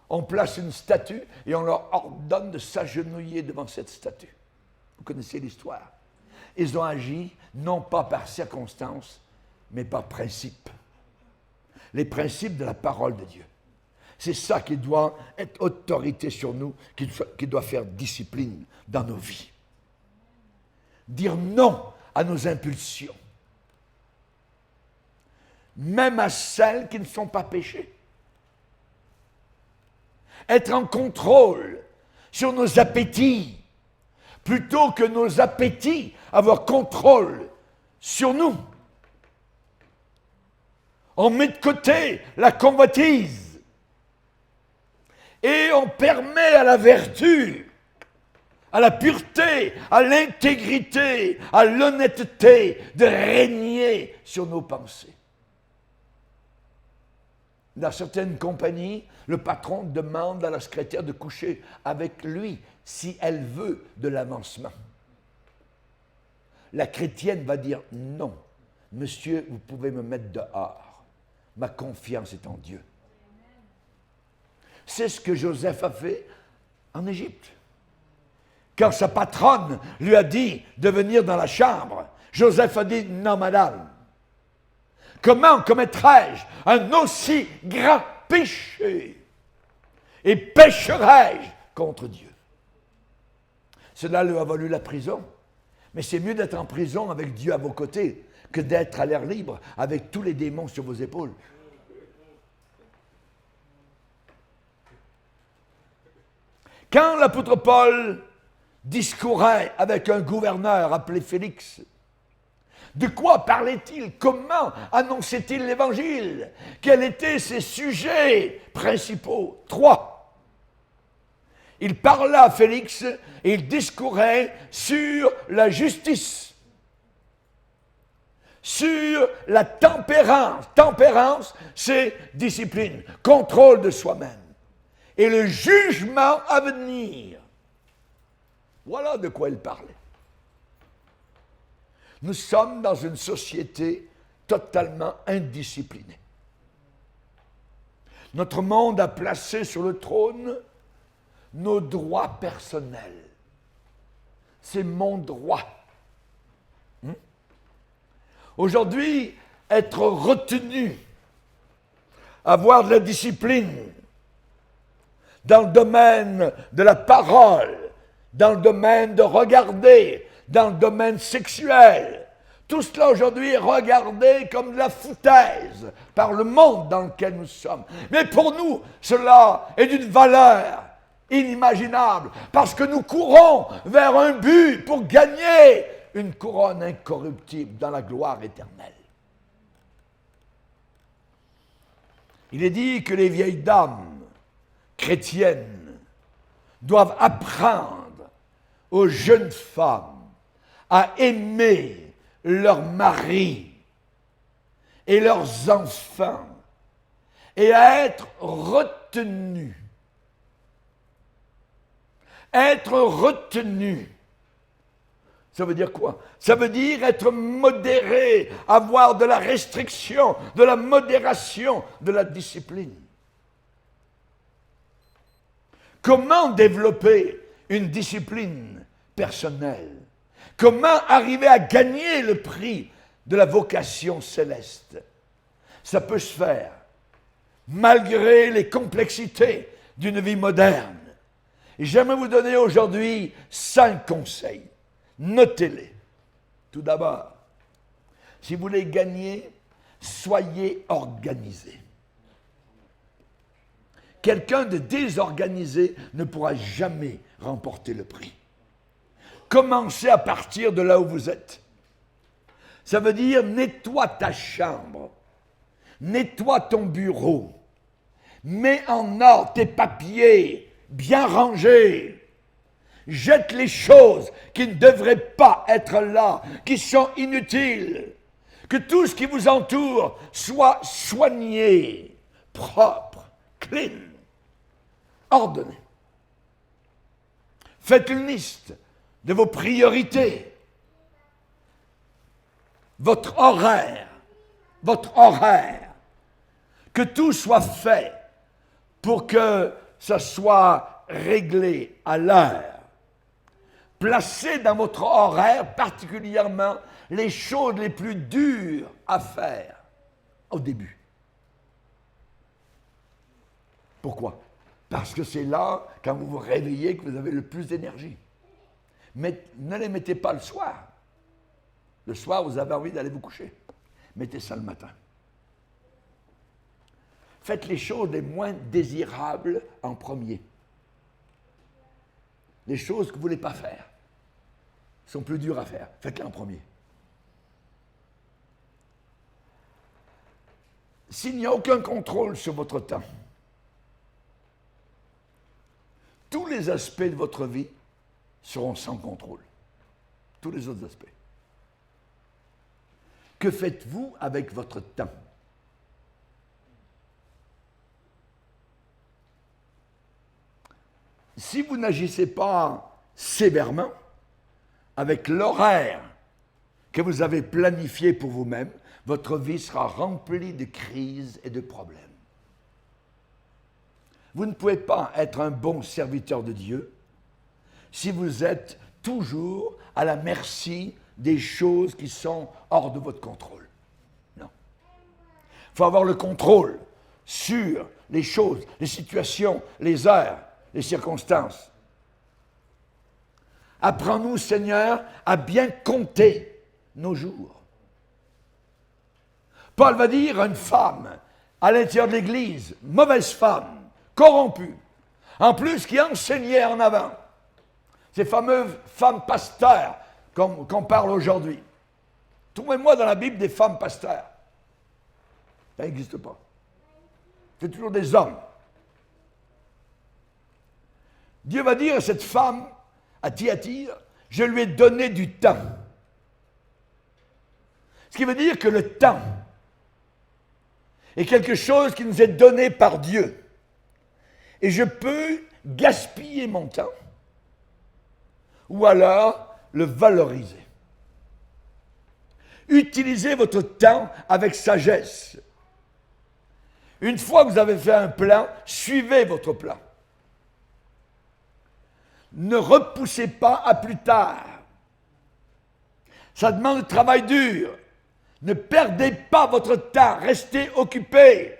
on place une statue et on leur ordonne de s'agenouiller devant cette statue. Vous connaissez l'histoire. Ils ont agi non pas par circonstance, mais par principe. Les principes de la parole de Dieu. C'est ça qui doit être autorité sur nous, qui doit faire discipline dans nos vies. Dire non à nos impulsions, même à celles qui ne sont pas péchées. Être en contrôle sur nos appétits, plutôt que nos appétits avoir contrôle sur nous. On met de côté la convoitise et on permet à la vertu, à la pureté, à l'intégrité, à l'honnêteté de régner sur nos pensées. Dans certaines compagnies, le patron demande à la secrétaire de coucher avec lui si elle veut de l'avancement. La chrétienne va dire non. Monsieur, vous pouvez me mettre dehors. Ma confiance est en Dieu. C'est ce que Joseph a fait en Égypte. Quand sa patronne lui a dit de venir dans la chambre, Joseph a dit non, madame. Comment commettrais-je un aussi grand péché? Et pécherais-je contre Dieu? Cela lui a valu la prison. Mais c'est mieux d'être en prison avec Dieu à vos côtés que d'être à l'air libre avec tous les démons sur vos épaules. Quand l'apôtre Paul discourait avec un gouverneur appelé Félix, de quoi parlait-il? Comment annonçait-il l'évangile? Quels étaient ses sujets principaux? 3. Il parla à Félix et il discourait sur la justice, sur la tempérance. Tempérance, c'est discipline, contrôle de soi-même. Et le jugement à venir. Voilà de quoi il parlait. Nous sommes dans une société totalement indisciplinée. Notre monde a placé sur le trône nos droits personnels. C'est mon droit. Aujourd'hui, être retenu, avoir de la discipline dans le domaine de la parole, dans le domaine de regarder, dans le domaine sexuel. Tout cela aujourd'hui est regardé comme de la foutaise par le monde dans lequel nous sommes. Mais pour nous, cela est d'une valeur inimaginable parce que nous courons vers un but pour gagner une couronne incorruptible dans la gloire éternelle. Il est dit que les vieilles dames chrétiennes doivent apprendre aux jeunes femmes à aimer leurs maris et leurs enfants et à être retenues. Être retenu, ça veut dire quoi? Ça veut dire être modéré, avoir de la restriction, de la modération, de la discipline. Comment développer une discipline personnelle? Comment arriver à gagner le prix de la vocation céleste? Ça peut se faire malgré les complexités d'une vie moderne. Et j'aimerais vous donner aujourd'hui 5 conseils. Notez-les. Tout d'abord, si vous voulez gagner, soyez organisé. quelqu'un de désorganisé ne pourra jamais remporter le prix. Commencez à partir de là où vous êtes. Ça veut dire nettoie ta chambre, nettoie ton bureau, mets en ordre tes papiers bien rangés. Jette les choses qui ne devraient pas être là, qui sont inutiles. Que tout ce qui vous entoure soit soigné, propre, clean, ordonné. Faites une liste de vos priorités. Votre horaire. Que tout soit fait pour que ça soit réglé à l'heure. Placez dans votre horaire particulièrement les choses les plus dures à faire au début. Pourquoi? Parce que c'est là, quand vous vous réveillez, que vous avez le plus d'énergie. Mais ne les mettez pas le soir. Le soir, vous avez envie d'aller vous coucher. Mettez ça le matin. Faites les choses les moins désirables en premier. Les choses que vous ne voulez pas faire sont plus dures à faire. Faites-les en premier. S'il n'y a aucun contrôle sur votre temps, tous les aspects de votre vie seront sans contrôle. Tous les autres aspects. Que faites-vous avec votre temps? Si vous n'agissez pas sévèrement, avec l'horaire que vous avez planifié pour vous-même, votre vie sera remplie de crises et de problèmes. Vous ne pouvez pas être un bon serviteur de Dieu si vous êtes toujours à la merci des choses qui sont hors de votre contrôle. Non. Il faut avoir le contrôle sur les choses, les situations, les heures, les circonstances. Apprends-nous, Seigneur, à bien compter nos jours. Paul va dire à une femme à l'intérieur de l'Église, mauvaise femme, corrompue, en plus qui enseignait en avant, ces fameuses femmes pasteurs qu'on parle aujourd'hui. Trouvez-moi dans la Bible des femmes pasteurs. Ça n'existe pas. C'est toujours des hommes. Dieu va dire à cette femme, à Thyatire, je lui ai donné du temps. Ce qui veut dire que le temps est quelque chose qui nous est donné par Dieu. Et je peux gaspiller mon temps ou alors le valoriser. Utilisez votre temps avec sagesse. Une fois que vous avez fait un plan, suivez votre plan. Ne repoussez pas à plus tard. Ça demande du travail dur. Ne perdez pas votre temps. Restez occupés.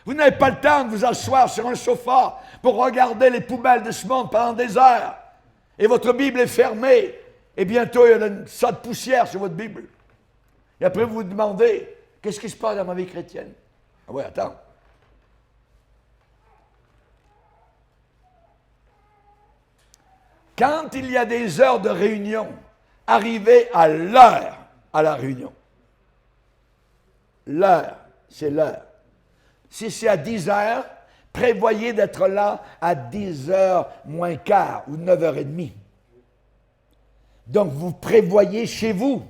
Vous n'avez pas le temps de vous asseoir sur un sofa pour regarder les poubelles de ce monde pendant des heures. Et votre Bible est fermée. Et bientôt, il y a un tas de poussière sur votre Bible. Et après, vous vous demandez, qu'est-ce qui se passe dans ma vie chrétienne? Ah oui, attends. Quand il y a des heures de réunion, arrivez à l'heure à la réunion. L'heure, c'est l'heure. Si c'est à 10 heures, prévoyez d'être là à 10 heures moins quart ou 9h30. Donc, vous prévoyez chez vous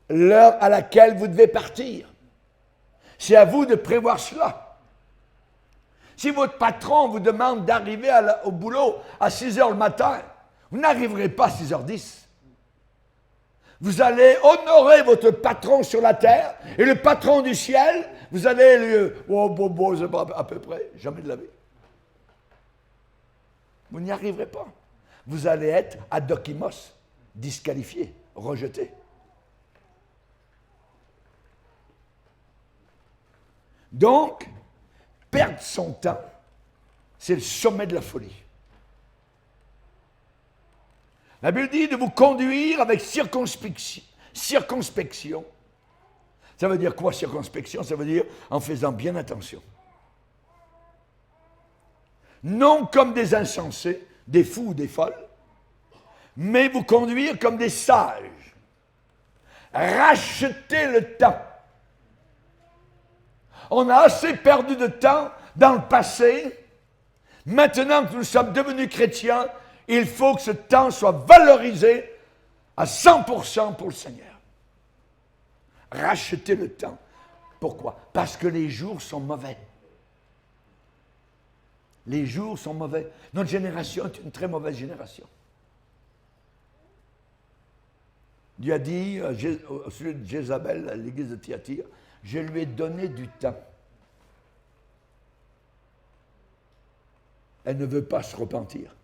l'heure à laquelle vous devez partir. C'est à vous de prévoir cela. Si votre patron vous demande d'arriver au boulot à 6 heures le matin, vous n'arriverez pas à 6h10. Vous allez honorer votre patron sur la terre et le patron du ciel, vous allez lui c'est pas à peu près, jamais de la vie. Vous n'y arriverez pas. Vous allez être adokimos, disqualifié, rejeté. Donc, perdre son temps, c'est le sommet de la folie. La Bible dit de vous conduire avec circonspection. Ça veut dire quoi, circonspection? Ça veut dire en faisant bien attention. non comme des insensés, des fous ou des folles, mais vous conduire comme des sages. Rachetez le temps. On a assez perdu de temps dans le passé. Maintenant que nous sommes devenus chrétiens, il faut que ce temps soit valorisé à 100% pour le Seigneur. Rachetez le temps. Pourquoi? Parce que les jours sont mauvais. Les jours sont mauvais. Notre génération est une très mauvaise génération. Dieu a dit au sujet de Jézabel à l'église de Thyatire, je lui ai donné du temps. Elle ne veut pas se repentir.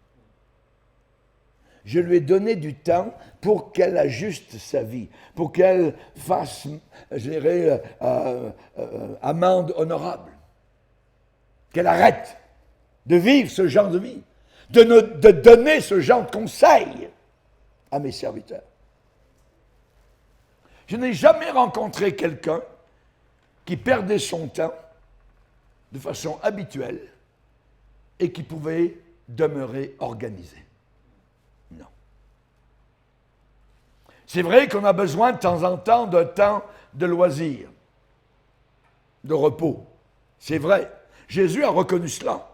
Je lui ai donné du temps pour qu'elle ajuste sa vie, pour qu'elle fasse, je dirais, amende honorable. Qu'elle arrête de vivre ce genre de vie, de donner ce genre de conseils à mes serviteurs. Je n'ai jamais rencontré quelqu'un qui perdait son temps de façon habituelle et qui pouvait demeurer organisé. Non. C'est vrai qu'on a besoin de temps en temps d'un temps de loisir, de repos. C'est vrai. Jésus a reconnu cela.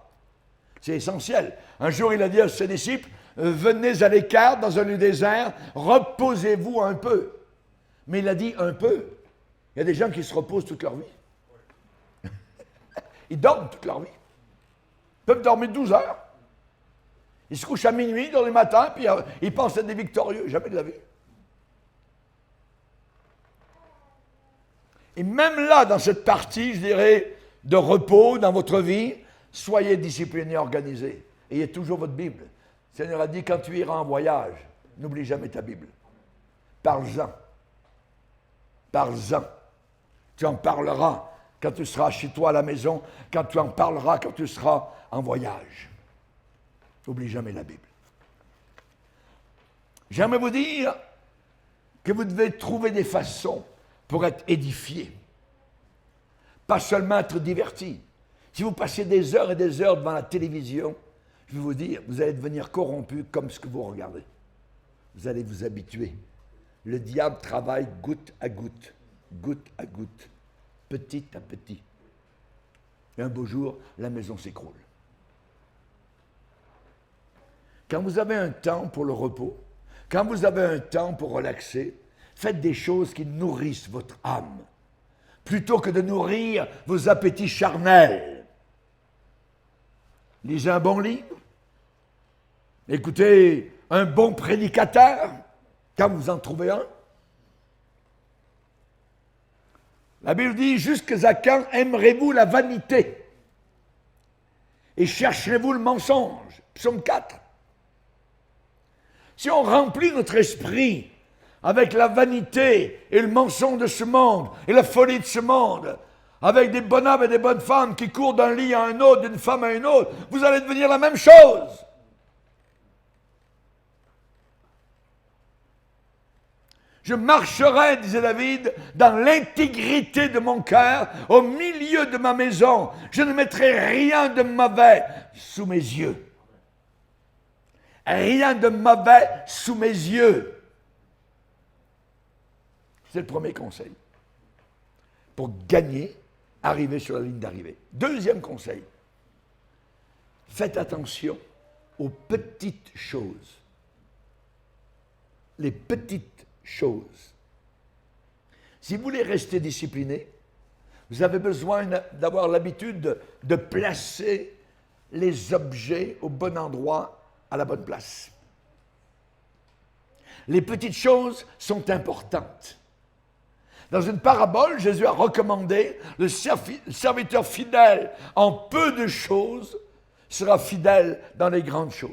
C'est essentiel. Un jour, il a dit à ses disciples, venez à l'écart dans un lieu désert, reposez-vous un peu. Mais il a dit un peu. Il y a des gens qui se reposent toute leur vie. Ils dorment toute leur vie. Ils peuvent dormir 12 heures. Ils se couchent à minuit, dans le matin, puis ils pensent être des victorieux. Jamais de la vie. Et même là, dans cette partie, je dirais, de repos dans votre vie, soyez disciplinés, organisés. Ayez toujours votre Bible. Le Seigneur a dit, quand tu iras en voyage, n'oublie jamais ta Bible. Parle-en. Parle-en. Tu en parleras quand tu seras chez toi à la maison, quand tu en parleras quand tu seras en voyage. N'oublie jamais la Bible. J'aimerais vous dire que vous devez trouver des façons pour être édifié. Pas seulement être diverti. Si vous passez des heures et des heures devant la télévision, je vais vous dire, vous allez devenir corrompu comme ce que vous regardez. Vous allez vous habituer. Le diable travaille goutte à goutte, petit à petit. Et un beau jour, la maison s'écroule. Quand vous avez un temps pour le repos, quand vous avez un temps pour relaxer, faites des choses qui nourrissent votre âme, plutôt que de nourrir vos appétits charnels. Lisez un bon livre, écoutez un bon prédicateur, quand vous en trouvez un. La Bible dit, jusqu'à quand aimerez-vous la vanité et chercherez-vous le mensonge? Psaume 4. Si on remplit notre esprit avec la vanité et le mensonge de ce monde et la folie de ce monde, avec des bonhommes et des bonnes femmes qui courent d'un lit à un autre, d'une femme à une autre, vous allez devenir la même chose. Je marcherai, disait David, dans l'intégrité de mon cœur, au milieu de ma maison. Je ne mettrai rien de mauvais sous mes yeux. Rien de mauvais sous mes yeux. C'est le premier conseil. Pour gagner, arriver sur la ligne d'arrivée. Deuxième conseil. Faites attention aux petites choses. Les petites choses. Si vous voulez rester discipliné, vous avez besoin d'avoir l'habitude de placer les objets au bon endroit, à la bonne place. Les petites choses sont importantes. Dans une parabole, Jésus a recommandé le serviteur fidèle en peu de choses sera fidèle dans les grandes choses.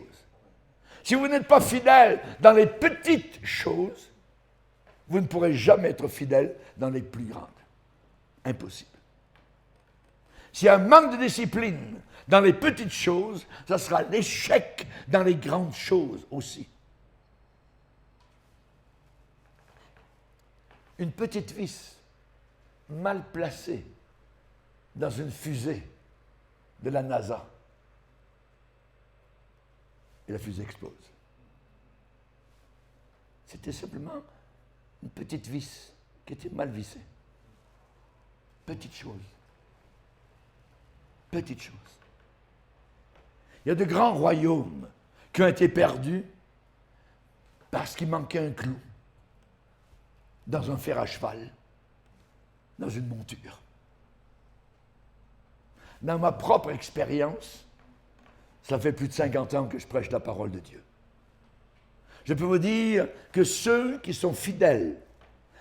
Si vous n'êtes pas fidèle dans les petites choses, vous ne pourrez jamais être fidèle dans les plus grandes. Impossible. S'il y a un manque de discipline dans les petites choses, ça sera l'échec dans les grandes choses aussi. Une petite vis mal placée dans une fusée de la NASA et la fusée explose. C'était simplement une petite vis qui était mal vissée. Petite chose. Petite chose. Il y a de grands royaumes qui ont été perdus parce qu'il manquait un clou dans un fer à cheval, dans une monture. Dans ma propre expérience, ça fait plus de 50 ans que je prêche la parole de Dieu. Je peux vous dire que ceux qui sont fidèles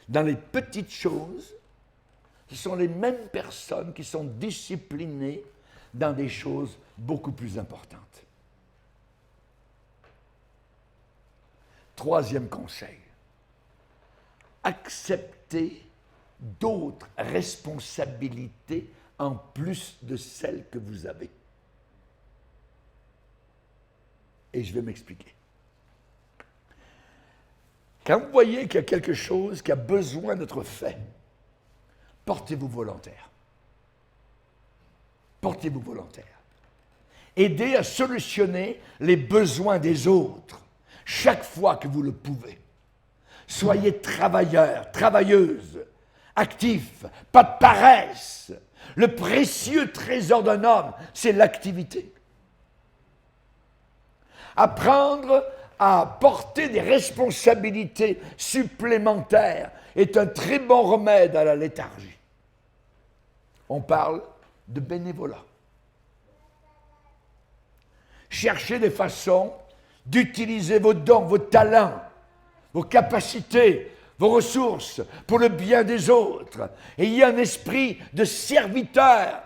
dans les petites choses, ce sont les mêmes personnes qui sont disciplinées dans des choses beaucoup plus importantes. Troisième conseil, acceptez d'autres responsabilités en plus de celles que vous avez. Et je vais m'expliquer. Quand vous voyez qu'il y a quelque chose qui a besoin d'être fait, portez-vous volontaire. Portez-vous volontaire. Aidez à solutionner les besoins des autres chaque fois que vous le pouvez. Soyez travailleurs, travailleuses, actifs, pas de paresse. Le précieux trésor d'un homme, c'est l'activité. Apprendre à porter des responsabilités supplémentaires est un très bon remède à la léthargie. On parle de bénévolat. Cherchez des façons d'utiliser vos dons, vos talents, vos capacités, vos ressources pour le bien des autres. Ayez un esprit de serviteur.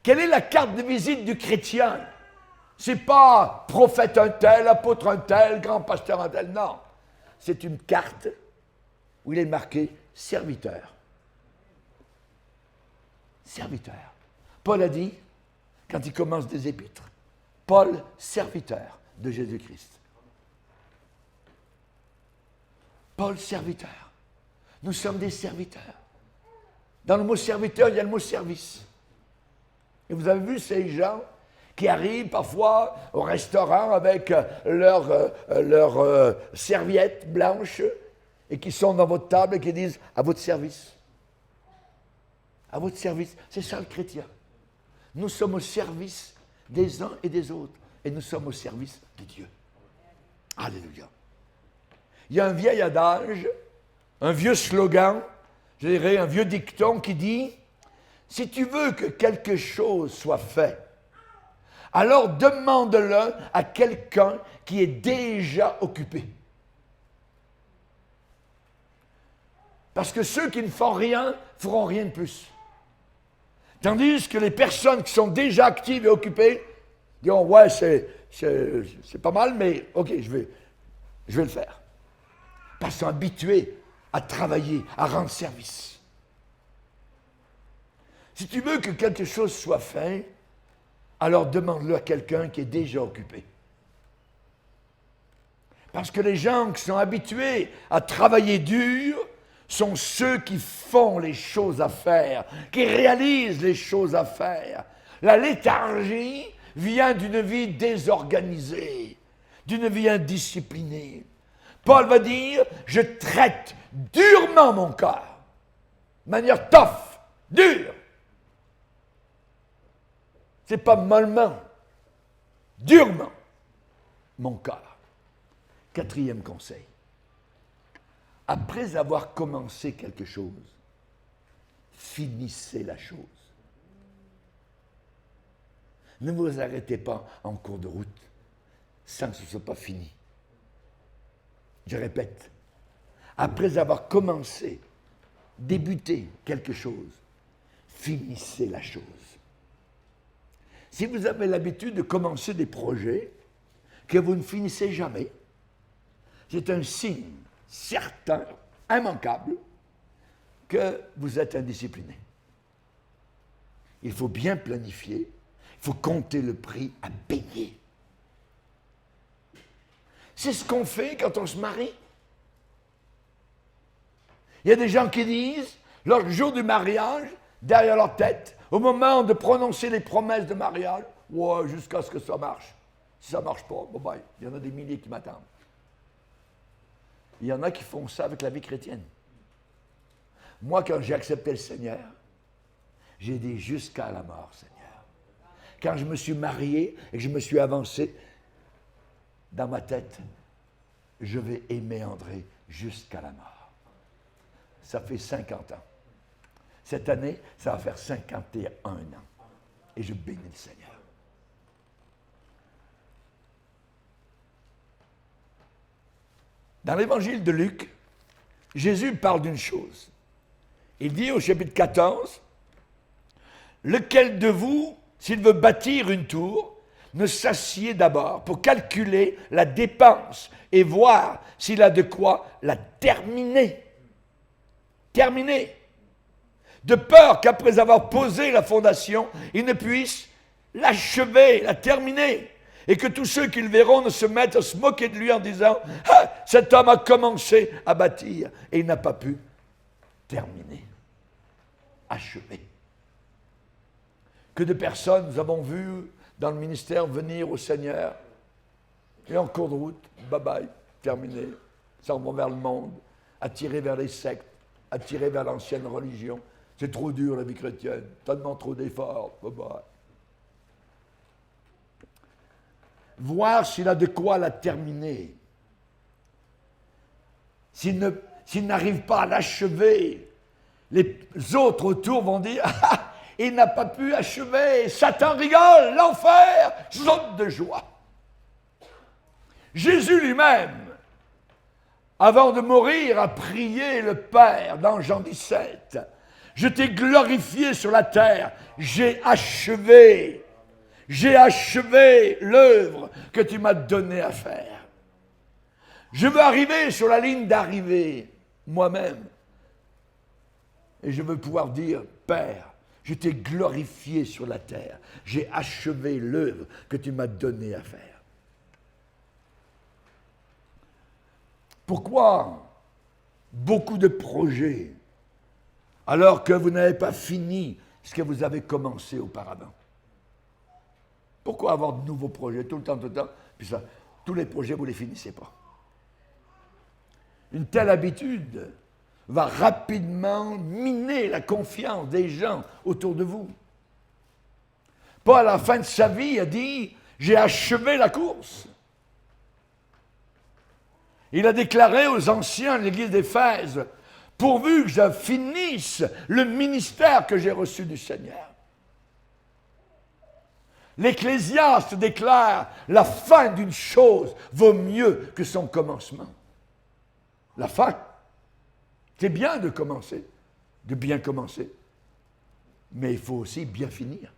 Quelle est la carte de visite du chrétien? Ce n'est pas prophète un tel, apôtre un tel, grand pasteur un tel, non. C'est une carte où il est marqué serviteur. Serviteur. Paul a dit, quand il commence des épîtres, Paul, serviteur de Jésus-Christ. Paul, serviteur. Nous sommes des serviteurs. Dans le mot serviteur, il y a le mot service. Et vous avez vu ces gens qui arrivent parfois au restaurant avec leur serviette blanche et qui sont dans votre table et qui disent « à votre service ». À votre service. C'est ça le chrétien. Nous sommes au service des uns et des autres. Et nous sommes au service de Dieu. Alléluia. Il y a un vieil adage, un vieux slogan, je dirais un vieux dicton qui dit « Si tu veux que quelque chose soit fait, alors demande-le à quelqu'un qui est déjà occupé. » Parce que ceux qui ne font rien, feront rien de plus. Tandis que les personnes qui sont déjà actives et occupées diront « Ouais, c'est pas mal, mais ok, je vais le faire. » Parce qu'ils sont habitués à travailler, à rendre service. Si tu veux que quelque chose soit fait, alors demande-le à quelqu'un qui est déjà occupé. Parce que les gens qui sont habitués à travailler dur sont ceux qui font les choses à faire, qui réalisent les choses à faire. La léthargie vient d'une vie désorganisée, d'une vie indisciplinée. Paul va dire, je traite durement mon corps, de manière tough, dure. C'est pas mollement, durement, mon corps. Quatrième conseil. Après avoir commencé quelque chose, finissez la chose. Ne vous arrêtez pas en cours de route sans que ce ne soit pas fini. Je répète, après avoir commencé, débuté quelque chose, finissez la chose. Si vous avez l'habitude de commencer des projets que vous ne finissez jamais, c'est un signe certain, immanquable, que vous êtes indiscipliné. Il faut bien planifier, il faut compter le prix à payer. C'est ce qu'on fait quand on se marie. Il y a des gens qui disent, le jour du mariage, derrière leur tête, au moment de prononcer les promesses de mariage, ouais, jusqu'à ce que ça marche. Si ça ne marche pas, bye-bye. Il y en a des milliers qui m'attendent. Il y en a qui font ça avec la vie chrétienne. Moi, quand j'ai accepté le Seigneur, j'ai dit jusqu'à la mort, Seigneur. Quand je me suis marié et que je me suis avancé dans ma tête, je vais aimer André jusqu'à la mort. Ça fait 50 ans. Cette année, ça va faire 51 ans. Et je bénis le Seigneur. Dans l'évangile de Luc, Jésus parle d'une chose. Il dit au chapitre 14, « Lequel de vous, s'il veut bâtir une tour, ne s'assied d'abord pour calculer la dépense et voir s'il a de quoi la terminer. » Terminer. De peur qu'après avoir posé la fondation, il ne puisse l'achever, la terminer. Et que tous ceux qui le verront ne se mettent à se moquer de lui en disant « Ah, cet homme a commencé à bâtir et il n'a pas pu terminer, achever. » Que de personnes nous avons vues dans le ministère venir au Seigneur et en cours de route, bye-bye, terminé, s'en vont vers le monde, attirés vers les sectes, attirés vers l'ancienne religion. C'est trop dur la vie chrétienne, tellement trop d'efforts, bye-bye. Voir s'il a de quoi la terminer. S'il n'arrive pas à l'achever, les autres autour vont dire « Ah, il n'a pas pu achever, Satan rigole, l'enfer saute de joie. » Jésus lui-même, avant de mourir, a prié le Père dans Jean 17. « Je t'ai glorifié sur la terre, j'ai achevé. J'ai achevé l'œuvre que tu m'as donné à faire. Je veux arriver sur la ligne d'arrivée, moi-même. Et je veux pouvoir dire, Père, je t'ai glorifié sur la terre. J'ai achevé l'œuvre que tu m'as donné à faire. » Pourquoi beaucoup de projets alors que vous n'avez pas fini ce que vous avez commencé auparavant? Pourquoi avoir de nouveaux projets tout le temps, puis ça, tous les projets, vous ne les finissez pas? Une telle habitude va rapidement miner la confiance des gens autour de vous. Paul, à la fin de sa vie, a dit « J'ai achevé la course ». Il a déclaré aux anciens de l'église d'Éphèse « Pourvu que je finisse le ministère que j'ai reçu du Seigneur ». L'Ecclésiaste déclare « La fin d'une chose vaut mieux que son commencement ». La fin. C'est bien de commencer, de bien commencer. Mais il faut aussi bien finir.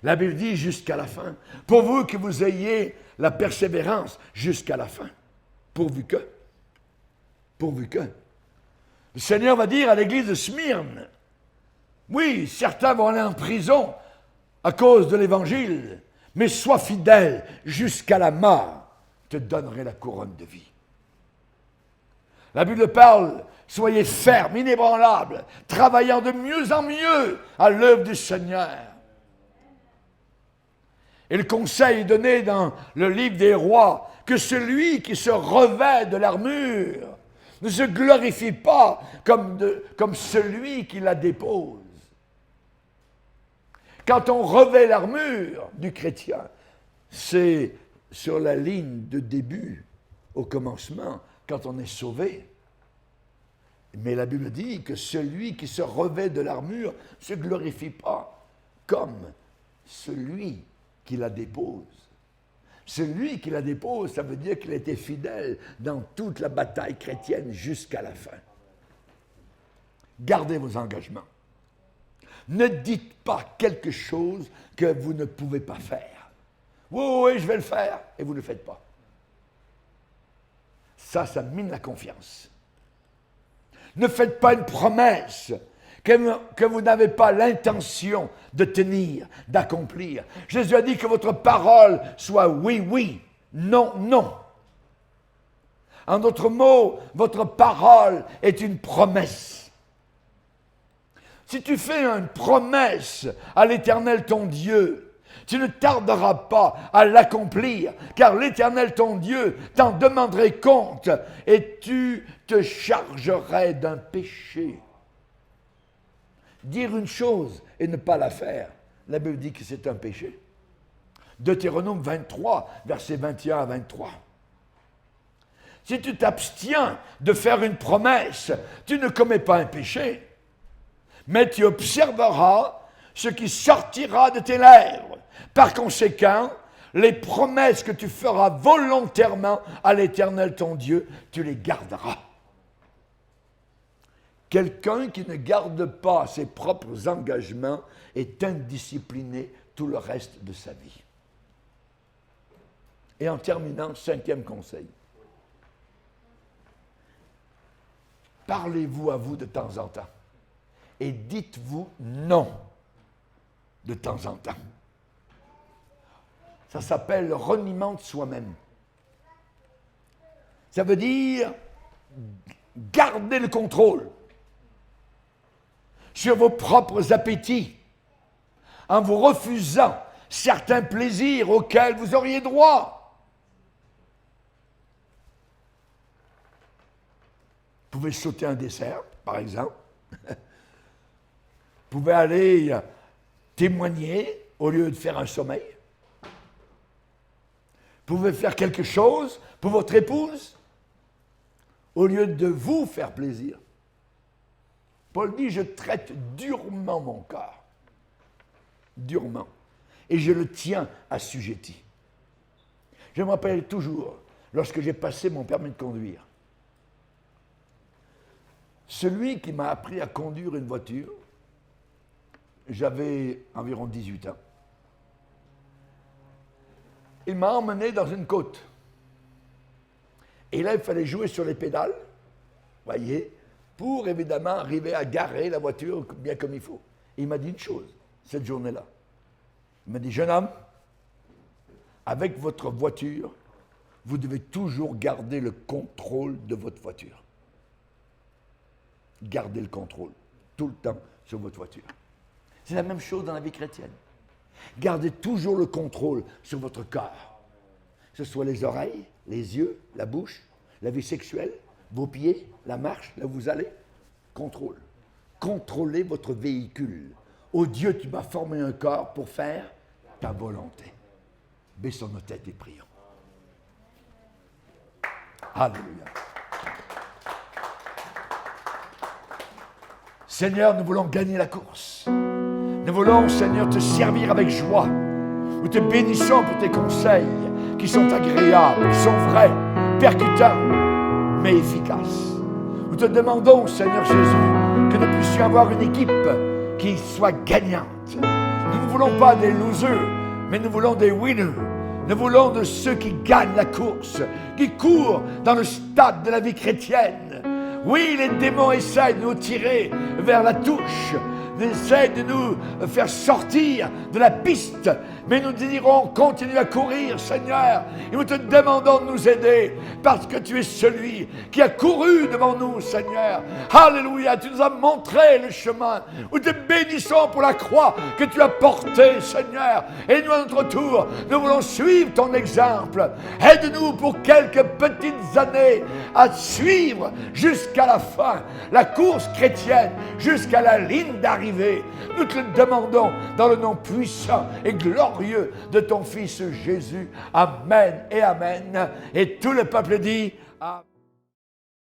La Bible dit jusqu'à la fin. Pourvu que vous ayez la persévérance jusqu'à la fin. Pourvu que. Le Seigneur va dire à l'église de Smyrne, oui, certains vont aller en prison à cause de l'Évangile, mais sois fidèle jusqu'à la mort, je te donnerai la couronne de vie. La Bible parle, soyez fermes, inébranlables, travaillant de mieux en mieux à l'œuvre du Seigneur. Et le conseil est donné dans le livre des rois, que celui qui se revêt de l'armure ne se glorifie pas comme celui qui la dépose. Quand on revêt l'armure du chrétien, c'est sur la ligne de début, au commencement, quand on est sauvé. Mais la Bible dit que celui qui se revêt de l'armure ne se glorifie pas comme celui qui la dépose. Celui qui la dépose, ça veut dire qu'il a été fidèle dans toute la bataille chrétienne jusqu'à la fin. Gardez vos engagements. Ne dites pas quelque chose que vous ne pouvez pas faire. Oui, je vais le faire, et vous ne le faites pas. Ça mine la confiance. Ne faites pas une promesse que vous n'avez pas l'intention de tenir, d'accomplir. Jésus a dit que votre parole soit oui, oui, non, non. En d'autres mots, votre parole est une promesse. Si tu fais une promesse à l'Éternel ton Dieu, Tu ne tarderas pas à l'accomplir, car l'Éternel ton Dieu t'en demanderait compte et tu te chargerais d'un péché. Dire une chose et ne pas la faire, la Bible dit que c'est un péché. Deutéronome 23, versets 21 à 23. Si tu t'abstiens de faire une promesse, tu ne commets pas un péché, mais tu observeras ce qui sortira de tes lèvres. Par conséquent, les promesses que tu feras volontairement à l'Éternel ton Dieu, tu les garderas. Quelqu'un qui ne garde pas ses propres engagements est indiscipliné tout le reste de sa vie. Et en terminant, 5e conseil. Parlez-vous à vous de temps en temps et dites-vous non de temps en temps. Ça s'appelle le reniement de soi-même. Ça veut dire garder le contrôle sur vos propres appétits en vous refusant certains plaisirs auxquels vous auriez droit. Vous pouvez sauter un dessert, par exemple. Vous pouvez aller témoigner au lieu de faire un sommeil. Vous pouvez faire quelque chose pour votre épouse au lieu de vous faire plaisir. Paul dit, je traite durement mon corps. Durement. Et je le tiens assujetti. Je me rappelle toujours, lorsque j'ai passé mon permis de conduire, celui qui m'a appris à conduire une voiture, j'avais environ 18 ans. Il m'a emmené dans une côte. Et là, il fallait jouer sur les pédales, voyez, pour évidemment arriver à garer la voiture bien comme il faut. Et il m'a dit une chose, cette journée-là. Il m'a dit, jeune homme, avec votre voiture, vous devez toujours garder le contrôle de votre voiture. Gardez le contrôle, tout le temps, sur votre voiture. C'est la même chose dans la vie chrétienne. Gardez toujours le contrôle sur votre corps. Que ce soit les oreilles, les yeux, la bouche, la vie sexuelle, vos pieds, la marche, là où vous allez. Contrôle. Contrôlez votre véhicule. Oh Dieu, tu m'as formé un corps pour faire ta volonté. Baissons nos têtes et prions. Alléluia. Seigneur, nous voulons gagner la course. Nous voulons, Seigneur, te servir avec joie. Nous te bénissons pour tes conseils qui sont agréables, qui sont vrais, percutants, mais efficaces. Nous te demandons, Seigneur Jésus, que nous puissions avoir une équipe qui soit gagnante. Nous ne voulons pas des losers, mais nous voulons des winners. Nous voulons de ceux qui gagnent la course, qui courent dans le stade de la vie chrétienne. Oui, les démons essaient de nous tirer vers la touche, essaient de nous faire sortir de la piste, mais nous dirons, continue à courir, Seigneur, et nous te demandons de nous aider, parce que tu es celui qui a couru devant nous, Seigneur. Alléluia, tu nous as montré le chemin. Nous te bénissons pour la croix que tu as portée, Seigneur, et nous, à notre tour, nous voulons suivre ton exemple. Aide-nous pour quelques petites années à suivre jusqu'à la fin, la course chrétienne, jusqu'à la ligne d'arrivée. Nous te le demandons dans le nom puissant et glorieux de ton Fils Jésus. Amen et Amen. Et tout le peuple dit Amen.